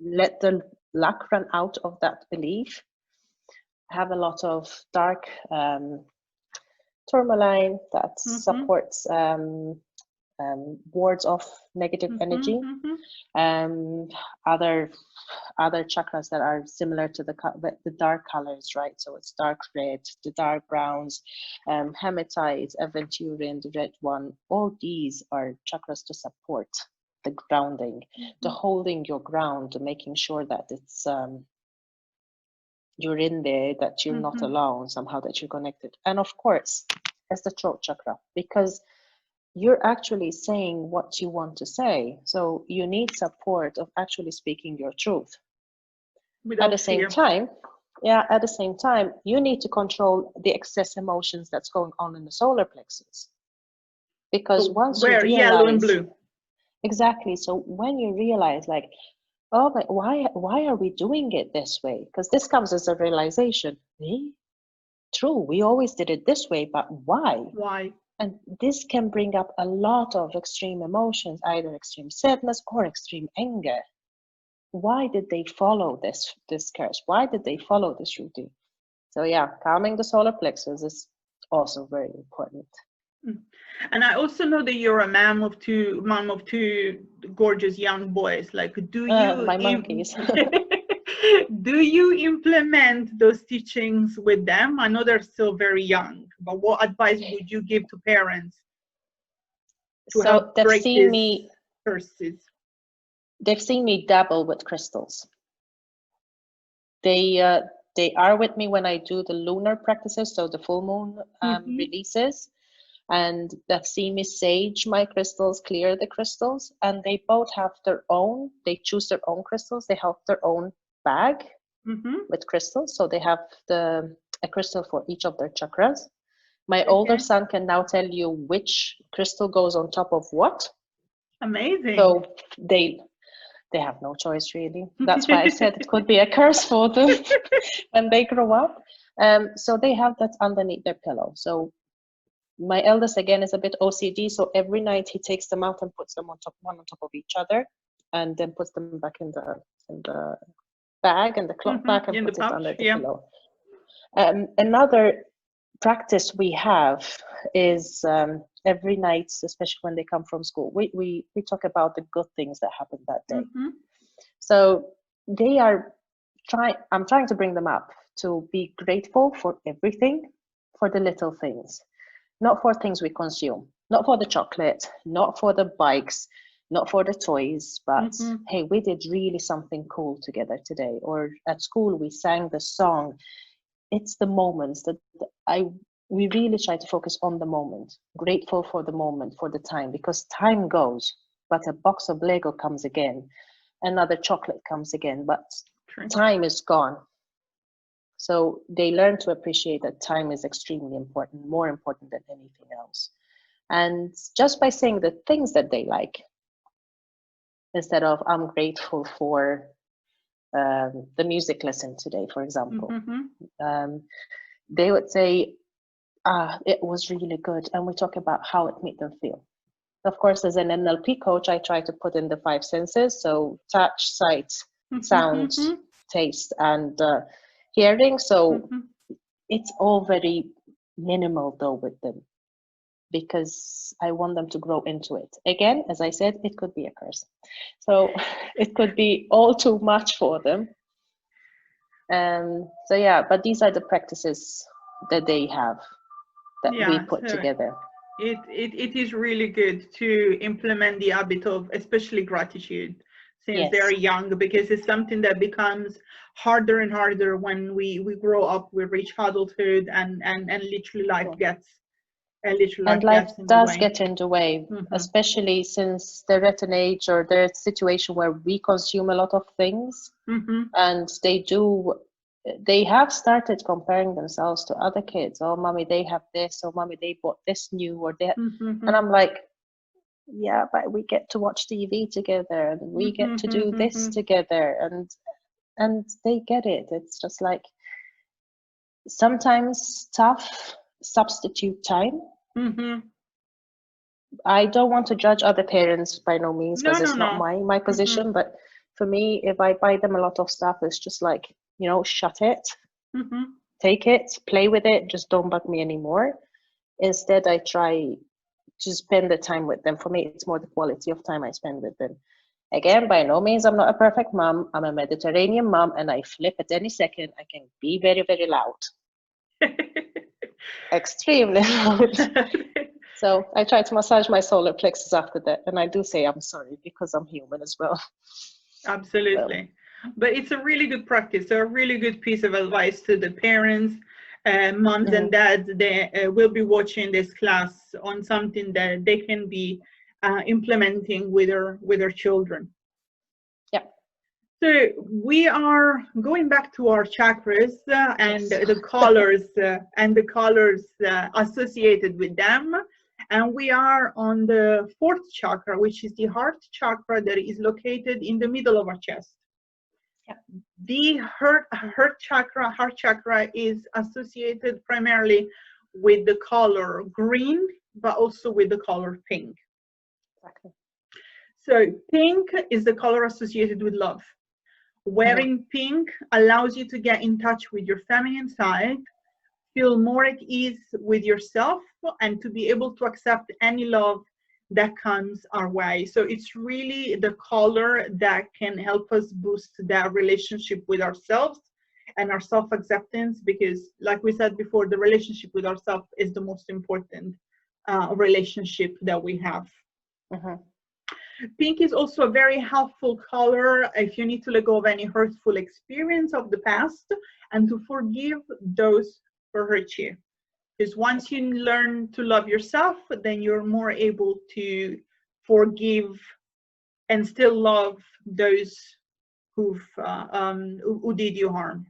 Let the luck run out of that belief. Have a lot of dark tourmaline that supports wards off negative energy. Other chakras that are similar to the dark colors, right? So it's dark red, the dark browns, hematite, aventurine, the red one. All these are chakras to support the grounding, the holding your ground, to making sure that it's you're in there, that you're not alone, somehow that you're connected. And of course, as the throat chakra, because you're actually saying what you want to say. So you need support of actually speaking your truth. At the same time, you need to control the excess emotions that's going on in the solar plexus. Because once you realize, yellow and blue. Exactly. So when you realize, like, oh, but why are we doing it this way? Because this comes as a realization. True, we always did it this way, but why? Why? And this can bring up a lot of extreme emotions, either extreme sadness or extreme anger. Why did they follow this curse? Why did they follow this routine? So yeah, calming the solar plexus is also very important. And I also know that you're a mom of two gorgeous young boys. Like, My monkeys. do you implement those teachings with them? I know they're still very young, but what advice would you give to parents to So help they've break seen these curses? They've seen me dabble with crystals. They are with me when I do the lunar practices, so the full moon releases, and they've seen me sage my crystals, clear the crystals, and they both have their own. They choose their own crystals. They have their own bag with crystals, so they have a crystal for each of their chakras. My older son can now tell you which crystal goes on top of what. Amazing. So they have no choice, really. That's why I said it could be a curse for them when they grow up. So they have that underneath their pillow. So my eldest, again, is a bit OCD. So every night he takes them out and puts them on top, one on top of each other, and then puts them back in the bag and the cloth bag and puts it under the pillow. Another practice we have is every night, especially when they come from school, we talk about the good things that happened that day. So I'm trying to bring them up to be grateful for everything, for the little things, not for things we consume, not for the chocolate, not for the bikes, not for the toys, but hey, we did really something cool together today, or at school we sang the song. It's the moments that we really try to focus on the moment, grateful for the moment, for the time, because time goes, but a box of Lego comes again, another chocolate comes again, but time is gone. So they learn to appreciate that time is extremely important, more important than anything else. And just by saying the things that they like, instead of I'm grateful for the music lesson today, for example, they would say, it was really good. And we talk about how it made them feel. Of course, as an NLP coach, I try to put in the 5 senses. So touch, sight, sound, taste, and hearing. So it's all very minimal though with them, because I want them to grow into it. Again, as I said, it could be a curse. So it could be all too much for them. So yeah, but these are the practices that they have that we put together. It is really good to implement the habit of especially gratitude since they're young, because it's something that becomes harder and harder when we grow up, we reach adulthood, and literally life gets life does get in the way, especially since they're at an age or they're at a situation where we consume a lot of things, and they have started comparing themselves to other kids. Oh, mommy, they have this, or mommy, they bought this new, or that. And I'm like, yeah, but we get to watch TV together, and we get to do this together, and they get it. It's just like sometimes tough substitute time. I don't want to judge other parents by no means, because it's not my position, but for me, if I buy them a lot of stuff, it's just like, shut it, take it, play with it, just don't bug me anymore. Instead, I try to spend the time with them. For me, it's more the quality of time I spend with them. Again, by no means, I'm not a perfect mom. I'm a Mediterranean mom, and I flip at any second. I can be very, very loud. Extremely loud. So I try to massage my solar plexus after that, and I do say I'm sorry, because I'm human as well. Absolutely. But it's a really good practice, so a really good piece of advice to the parents, moms and dads that will be watching this class on something that they can be implementing with their children. Yeah. So we are going back to our chakras and the colors associated with them. And we are on the fourth chakra, which is the heart chakra that is located in the middle of our chest. Yeah. The heart chakra is associated primarily with the color green, but also with the color pink. Exactly. So pink is the color associated with love. Wearing pink allows you to get in touch with your feminine side, feel more at ease with yourself, and to be able to accept any love that comes our way. So it's really the color that can help us boost that relationship with ourselves and our self-acceptance, because like we said before, the relationship with ourselves is the most important relationship that we have. Pink is also a very helpful color if you need to let go of any hurtful experience of the past and to forgive those who hurt you. Because once you learn to love yourself, then you're more able to forgive and still love those who did you harm.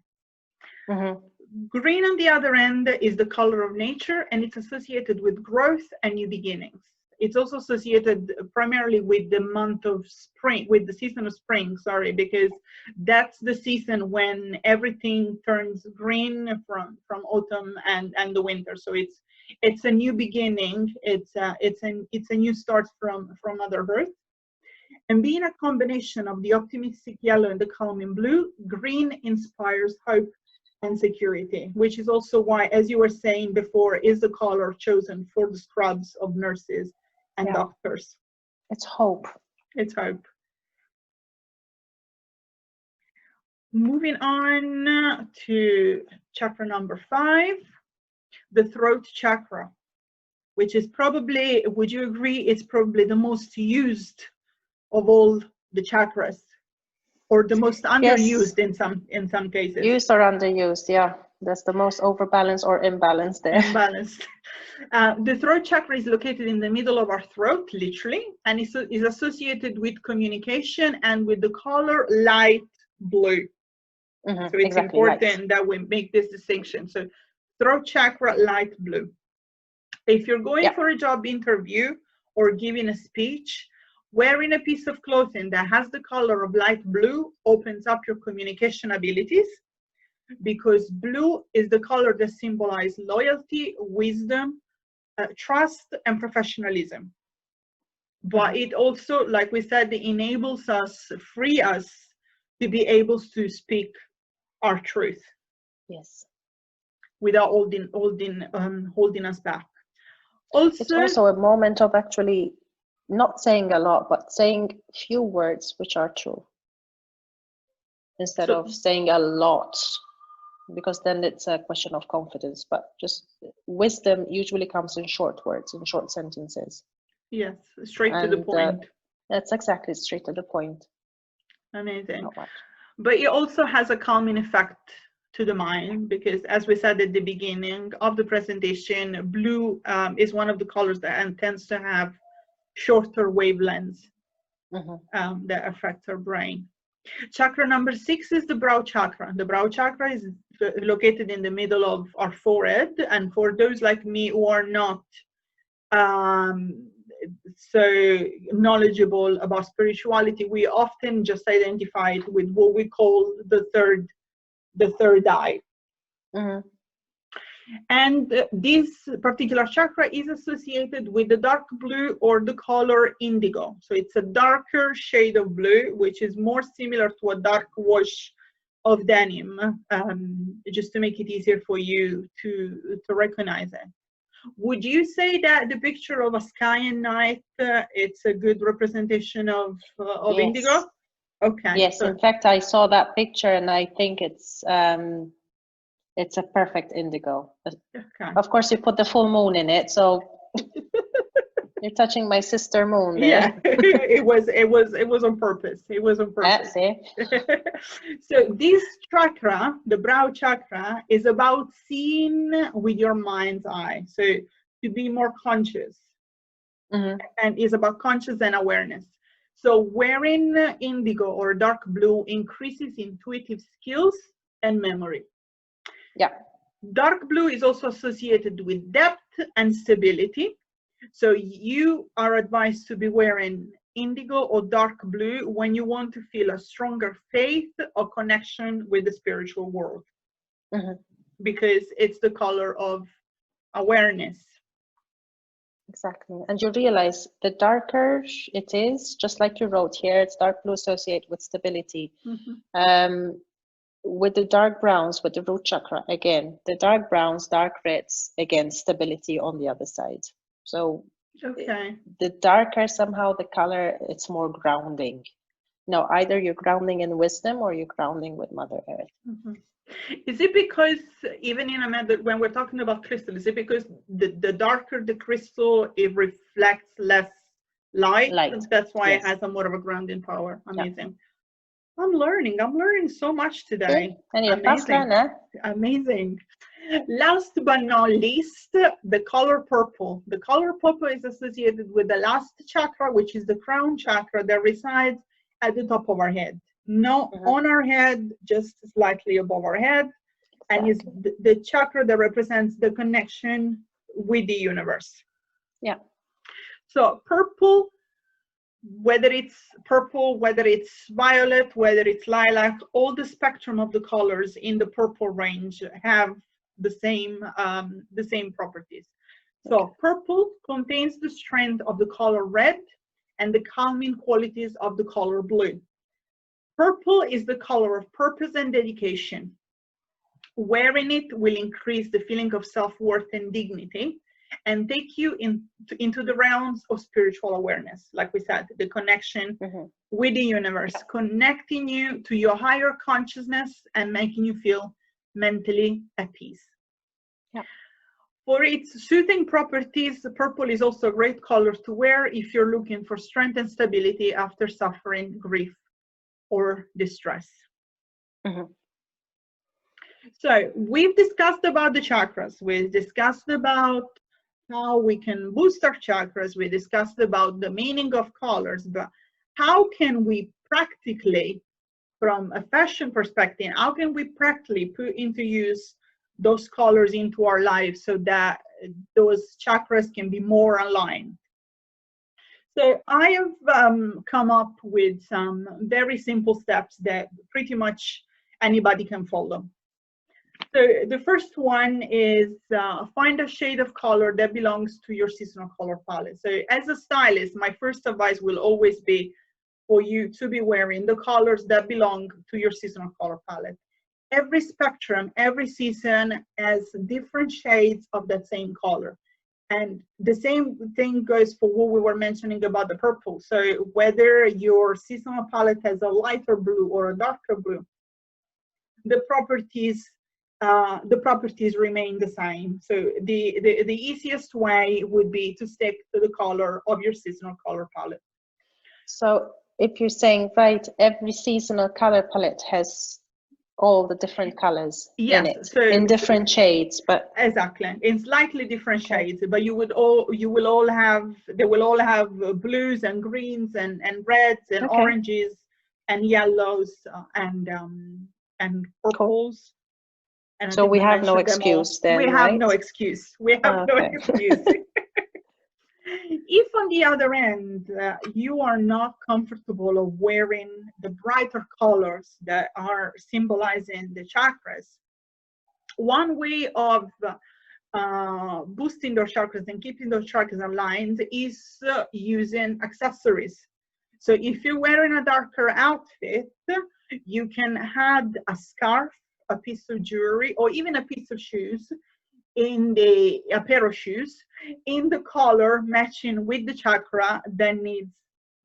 Green, on the other end, is the color of nature, and it's associated with growth and new beginnings. It's also associated primarily with the month of spring, with the season of spring, sorry, because that's the season when everything turns green from autumn and the winter. So it's a new beginning. It's a new start from Mother Earth. And being a combination of the optimistic yellow and the calming blue, green inspires hope and security, which is also why, as you were saying before, is the color chosen for the scrubs of nurses and doctors. It's hope. It's hope. Moving on to chakra number 5, the throat chakra, which is probably, would you agree, it's probably the most used of all the chakras, or the most underused in some cases. Used or underused, yeah. That's the most overbalanced or imbalanced there. Imbalanced. The throat chakra is located in the middle of our throat, literally, and is associated with communication and with the color light blue. So it's important that we make this distinction. So throat chakra, light blue. If you're going for a job interview or giving a speech, wearing a piece of clothing that has the color of light blue opens up your communication abilities, because blue is the color that symbolizes loyalty, wisdom, trust, and professionalism. But it also, like we said, enables us, free us to be able to speak our truth. Yes. Without holding us back. Also, it's also a moment of actually not saying a lot, but saying few words which are true, instead of saying a lot, because then it's a question of confidence. But just wisdom usually comes in short words, in short sentences. Yes, straight to the point. That's exactly, straight to the point. Amazing. But it also has a calming effect to the mind, because as we said at the beginning of the presentation, blue is one of the colors that tends to have shorter wavelengths that affect our brain. Chakra number 6 is the brow chakra. The brow chakra is located in the middle of our forehead, and for those like me who are not so knowledgeable about spirituality, we often just identify it with what we call the third eye. And this particular chakra is associated with the dark blue or the color indigo. So it's a darker shade of blue, which is more similar to a dark wash of denim, just to make it easier for you to recognize it. Would you say that the picture of a sky and night, it's a good representation of yes. indigo? Okay. Yes, so in fact, I saw that picture and I think it's a perfect indigo. Okay. Of course, you put the full moon in it, so you're touching my sister moon there. Yeah, it was on purpose. It was on purpose. So this chakra, the brow chakra, is about seeing with your mind's eye. So to be more conscious, and is about conscious and awareness. So wearing indigo or dark blue increases intuitive skills and memory. Yeah. Dark blue is also associated with depth and stability. So you are advised to be wearing indigo or dark blue when you want to feel a stronger faith or connection with the spiritual world, because it's the color of awareness. Exactly. And you realize the darker it is, just like you wrote here, it's dark blue associated with stability. With the dark browns, with the root chakra, again, the dark browns, dark reds, again, stability on the other side. So the darker somehow the color, it's more grounding. Now, either you're grounding in wisdom or you're grounding with Mother Earth. Is it because even in a method, when we're talking about crystal, is it because the darker the crystal, it reflects less light? That's why it has a more of a grounding power. Amazing. Yeah. I'm learning so much today. Amazing. Amazing. Last but not least, the color purple. The color purple is associated with the last chakra, which is the crown chakra that resides at the top of our head. Not on our head, just slightly above our head. And is the chakra that represents the connection with the universe. Yeah. So purple, whether it's purple, whether it's violet, whether it's lilac, all the spectrum of the colors in the purple range have the same properties. So purple contains the strength of the color red and the calming qualities of the color blue. Purple is the color of purpose and dedication. Wearing it will increase the feeling of self-worth and dignity and take you into the realms of spiritual awareness. Like we said, the connection with the universe, connecting you to your higher consciousness and making you feel mentally at peace. Yeah. For its soothing properties, purple is also a great color to wear if you're looking for strength and stability after suffering grief or distress. So we've discussed about the chakras, we've discussed about how we can boost our chakras, we discussed about the meaning of colors, but how can we practically, from a fashion perspective, how can we practically put into use those colors into our lives so that those chakras can be more aligned? So I have come up with some very simple steps that pretty much anybody can follow. So the first one is find a shade of color that belongs to your seasonal color palette. So as a stylist, my first advice will always be for you to be wearing the colors that belong to your seasonal color palette. Every spectrum, every season has different shades of that same color. And the same thing goes for what we were mentioning about the purple. So whether your seasonal palette has a lighter blue or a darker blue, the properties remain the same. So the easiest way would be to stick to the color of your seasonal color palette. So if you're saying, right, every seasonal color palette has all the different colors in it, so in different shades, but exactly in slightly different shades, but they will all have blues and greens and reds and oranges and yellows and purples. And so we have no excuse then, we have no excuse. We have no excuse. If on the other end, you are not comfortable of wearing the brighter colors that are symbolizing the chakras, one way of boosting those chakras and keeping those chakras aligned is using accessories. So if you're wearing a darker outfit, you can add a scarf, a piece of jewelry, or even a piece of shoes a pair of shoes in the color matching with the chakra that needs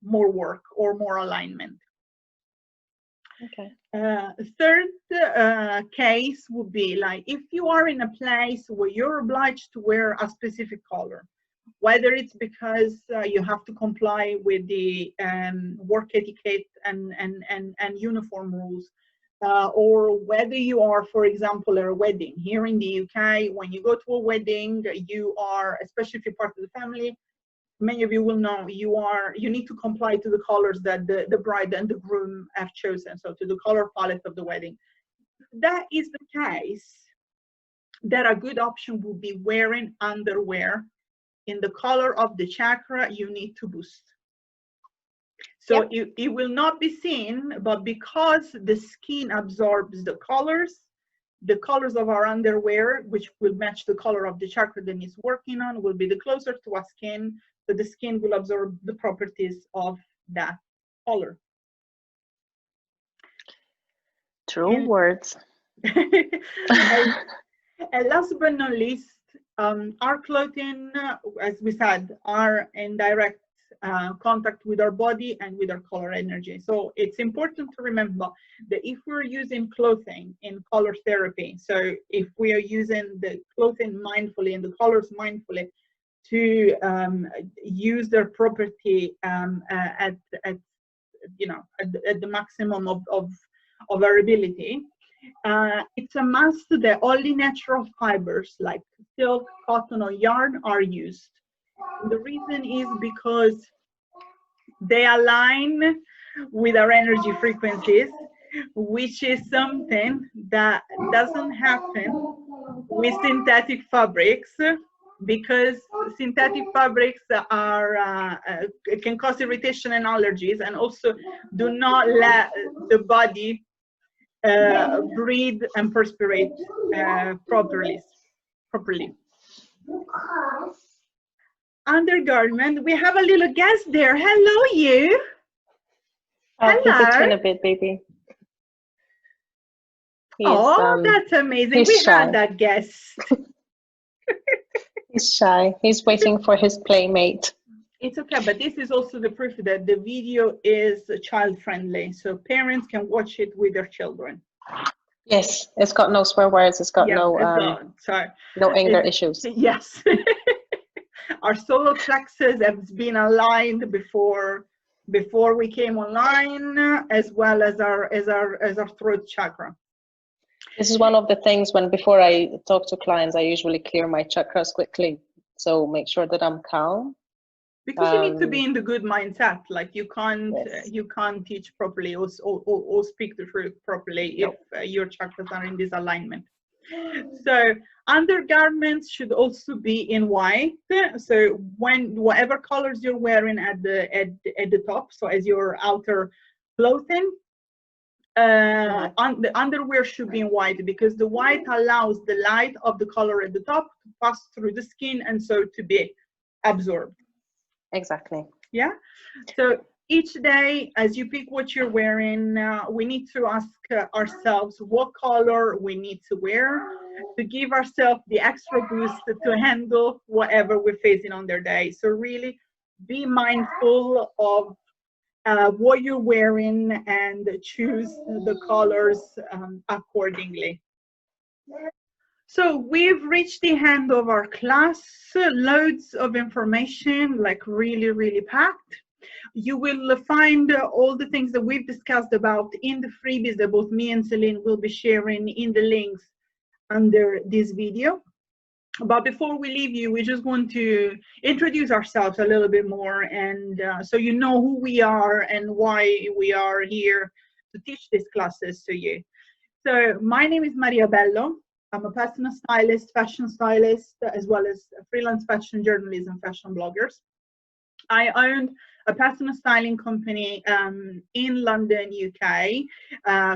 more work or more alignment. Third case would be like if you are in a place where you're obliged to wear a specific color, whether it's because you have to comply with the work etiquette and uniform rules, or whether you are, for example, at a wedding. Here in the UK, when you go to a wedding, you are, especially if you're part of the family, many of you will know you need to comply to the colors that the bride and the groom have chosen, so to the color palette of the wedding. That is the case, that a good option would be wearing underwear in the color of the chakra you need to boost. So it will not be seen, but because the skin absorbs the colors of our underwear, which will match the color of the chakra that it's working on, will be the closer to our skin, so the skin will absorb the properties of that color. True words. And last but not least, our clothing, as we said, are in direct contact with our body and with our color energy. So it's important to remember that if we're using clothing in color therapy, so if we are using the clothing mindfully and the colors mindfully to use their property at the maximum of our ability, it's a must that only natural fibers like silk, cotton, or yarn are used. The reason is because they align with our energy frequencies, which is something that doesn't happen with synthetic fabrics, because synthetic fabrics are can cause irritation and allergies, and also do not let the body breathe and perspirate properly. Undergarment, we have a little guest there. Hello, you. He's a twin a bit, baby. That's amazing. We had that guest. He's shy. He's waiting for his playmate. It's okay, but this is also the proof that the video is child friendly, so parents can watch it with their children. Yes, it's got no swear words. It's got no anger issues. Yes. Our solar plexus has been aligned before we came online, as well as our throat chakra. This is one of the things before I talk to clients, I usually clear my chakras quickly. So make sure that I'm calm. Because you need to be in the good mindset. Like you can't teach properly or speak the truth properly if your chakras are in disalignment. So undergarments should also be in white. So whatever colors you're wearing at the top, so as your outer clothing, the underwear should be in white, because the white allows the light of the color at the top to pass through the skin and so to be absorbed. Exactly. Yeah. So each day, as you pick what you're wearing, we need to ask ourselves what color we need to wear to give ourselves the extra boost to handle whatever we're facing on their day. So really be mindful of what you're wearing and choose the colors accordingly. So we've reached the end of our class. Loads of information, like really, really packed. You will find all the things that we've discussed about in the freebies that both me and Celine will be sharing in the links under this video. But before we leave you, we just want to introduce ourselves a little bit more, and so you know who we are and why we are here to teach these classes to you. So my name is Maria Bello. I'm a personal stylist, fashion stylist, as well as a freelance fashion journalist and fashion bloggers. I own a personal styling company in London, UK,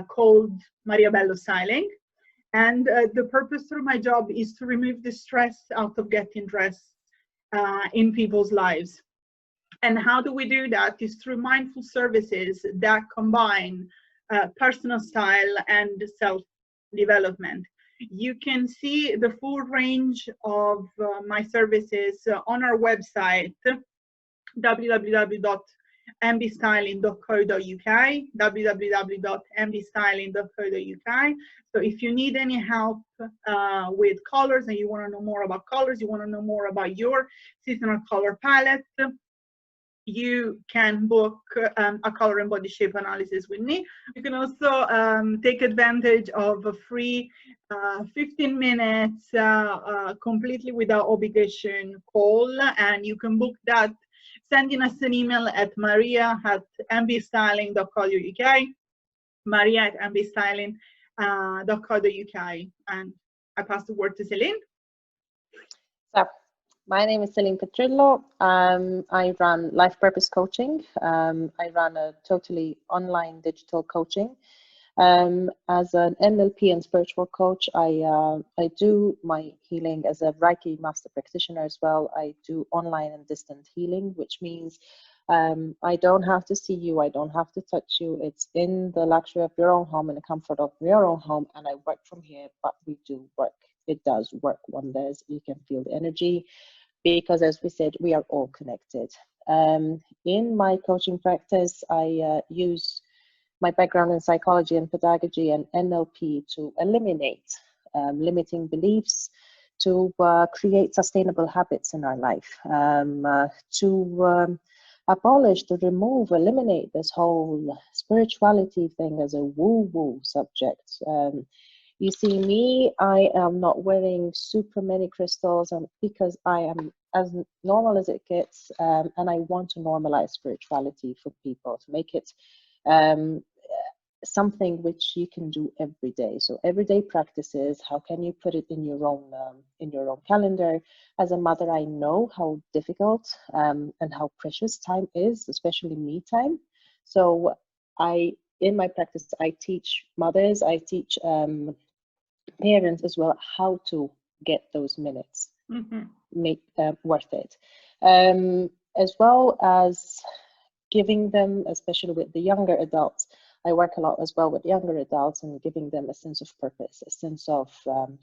called Maria Bello Styling. And the purpose through my job is to remove the stress out of getting dressed in people's lives. And how do we do that? Is through mindful services that combine personal style and self-development. You can see the full range of my services on our website, www.mbstyling.co.uk, www.mbstyling.co.uk. So if you need any help with colors and you want to know more about colors, you want to know more about your seasonal color palette, you can book a color and body shape analysis with me. You can also take advantage of a free 15 minutes completely without obligation call, and you can book that sending us an email at maria@mbstyling.co.uk, maria@mbstyling.co.uk. And I pass the word to Celine. So My name is Celine Petrillo. I run Life Purpose Coaching. I run a totally online digital coaching. As an NLP and spiritual coach, I do my healing as a Reiki master practitioner as well. I do online and distant healing, which means I don't have to see you, I don't have to touch you. It's in the luxury of your own home, in the comfort of your own home, and I work from here, but we do work. It does work wonders. You can feel the energy because, as we said, we are all connected. In my coaching practice, I use my background in psychology and pedagogy and NLP to eliminate limiting beliefs, to create sustainable habits in our life, to abolish, to remove, eliminate this whole spirituality thing as a woo-woo subject. You see me, I am not wearing super many crystals because I am as normal as it gets, and I want to normalize spirituality for people, to make it something which you can do every day. So everyday practices, how can you put it in your own calendar? As a mother, I know how difficult and how precious time is, especially me time. So in my practice, I teach mothers, I teach parents as well how to get those minutes, make worth it, as well as giving them, especially with the younger adults. I work a lot as well with younger adults and giving them a sense of purpose, a sense of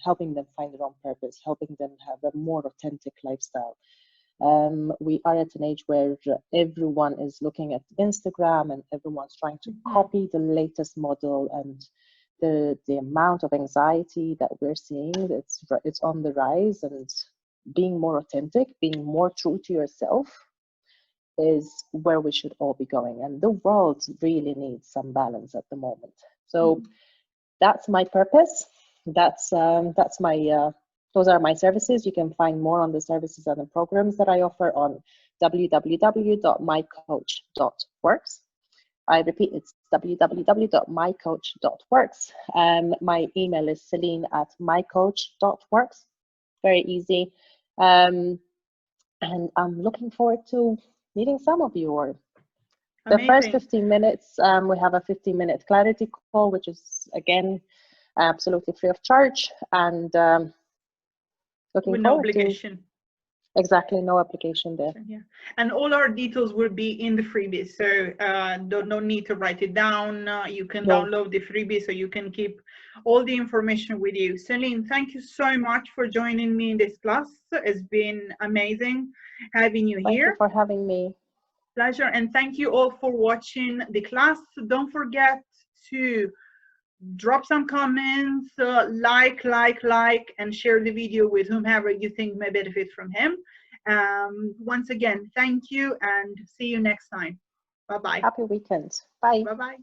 helping them find their own purpose, helping them have a more authentic lifestyle. We are at an age where everyone is looking at Instagram and everyone's trying to copy the latest model, and the amount of anxiety that we're seeing, it's on the rise, and being more authentic, being more true to yourself is where we should all be going. And the world really needs some balance at the moment. So that's my purpose. That's my those are my services. You can find more on the services and the programs that I offer on www.mycoach.works. I repeat, it's www.mycoach.works. My email is celine@mycoach.works. Very easy. And I'm looking forward to meeting some of you. Or the first 15 minutes, we have a 15-minute clarity call, which is, again, absolutely free of charge. And looking with forward no obligation. Exactly, no application there. Yeah, and all our details will be in the freebie, so no need to write it down. You can download the freebie so you can keep all the information with you. Celine, thank you so much for joining me in this class. It's been amazing having you here. Thank you for having me. Pleasure, and thank you all for watching the class. Don't forget to drop some comments, like, and share the video with whomever you think may benefit from him. Once again, thank you, and see you next time. Bye-bye. Happy weekend. Bye. Bye-bye.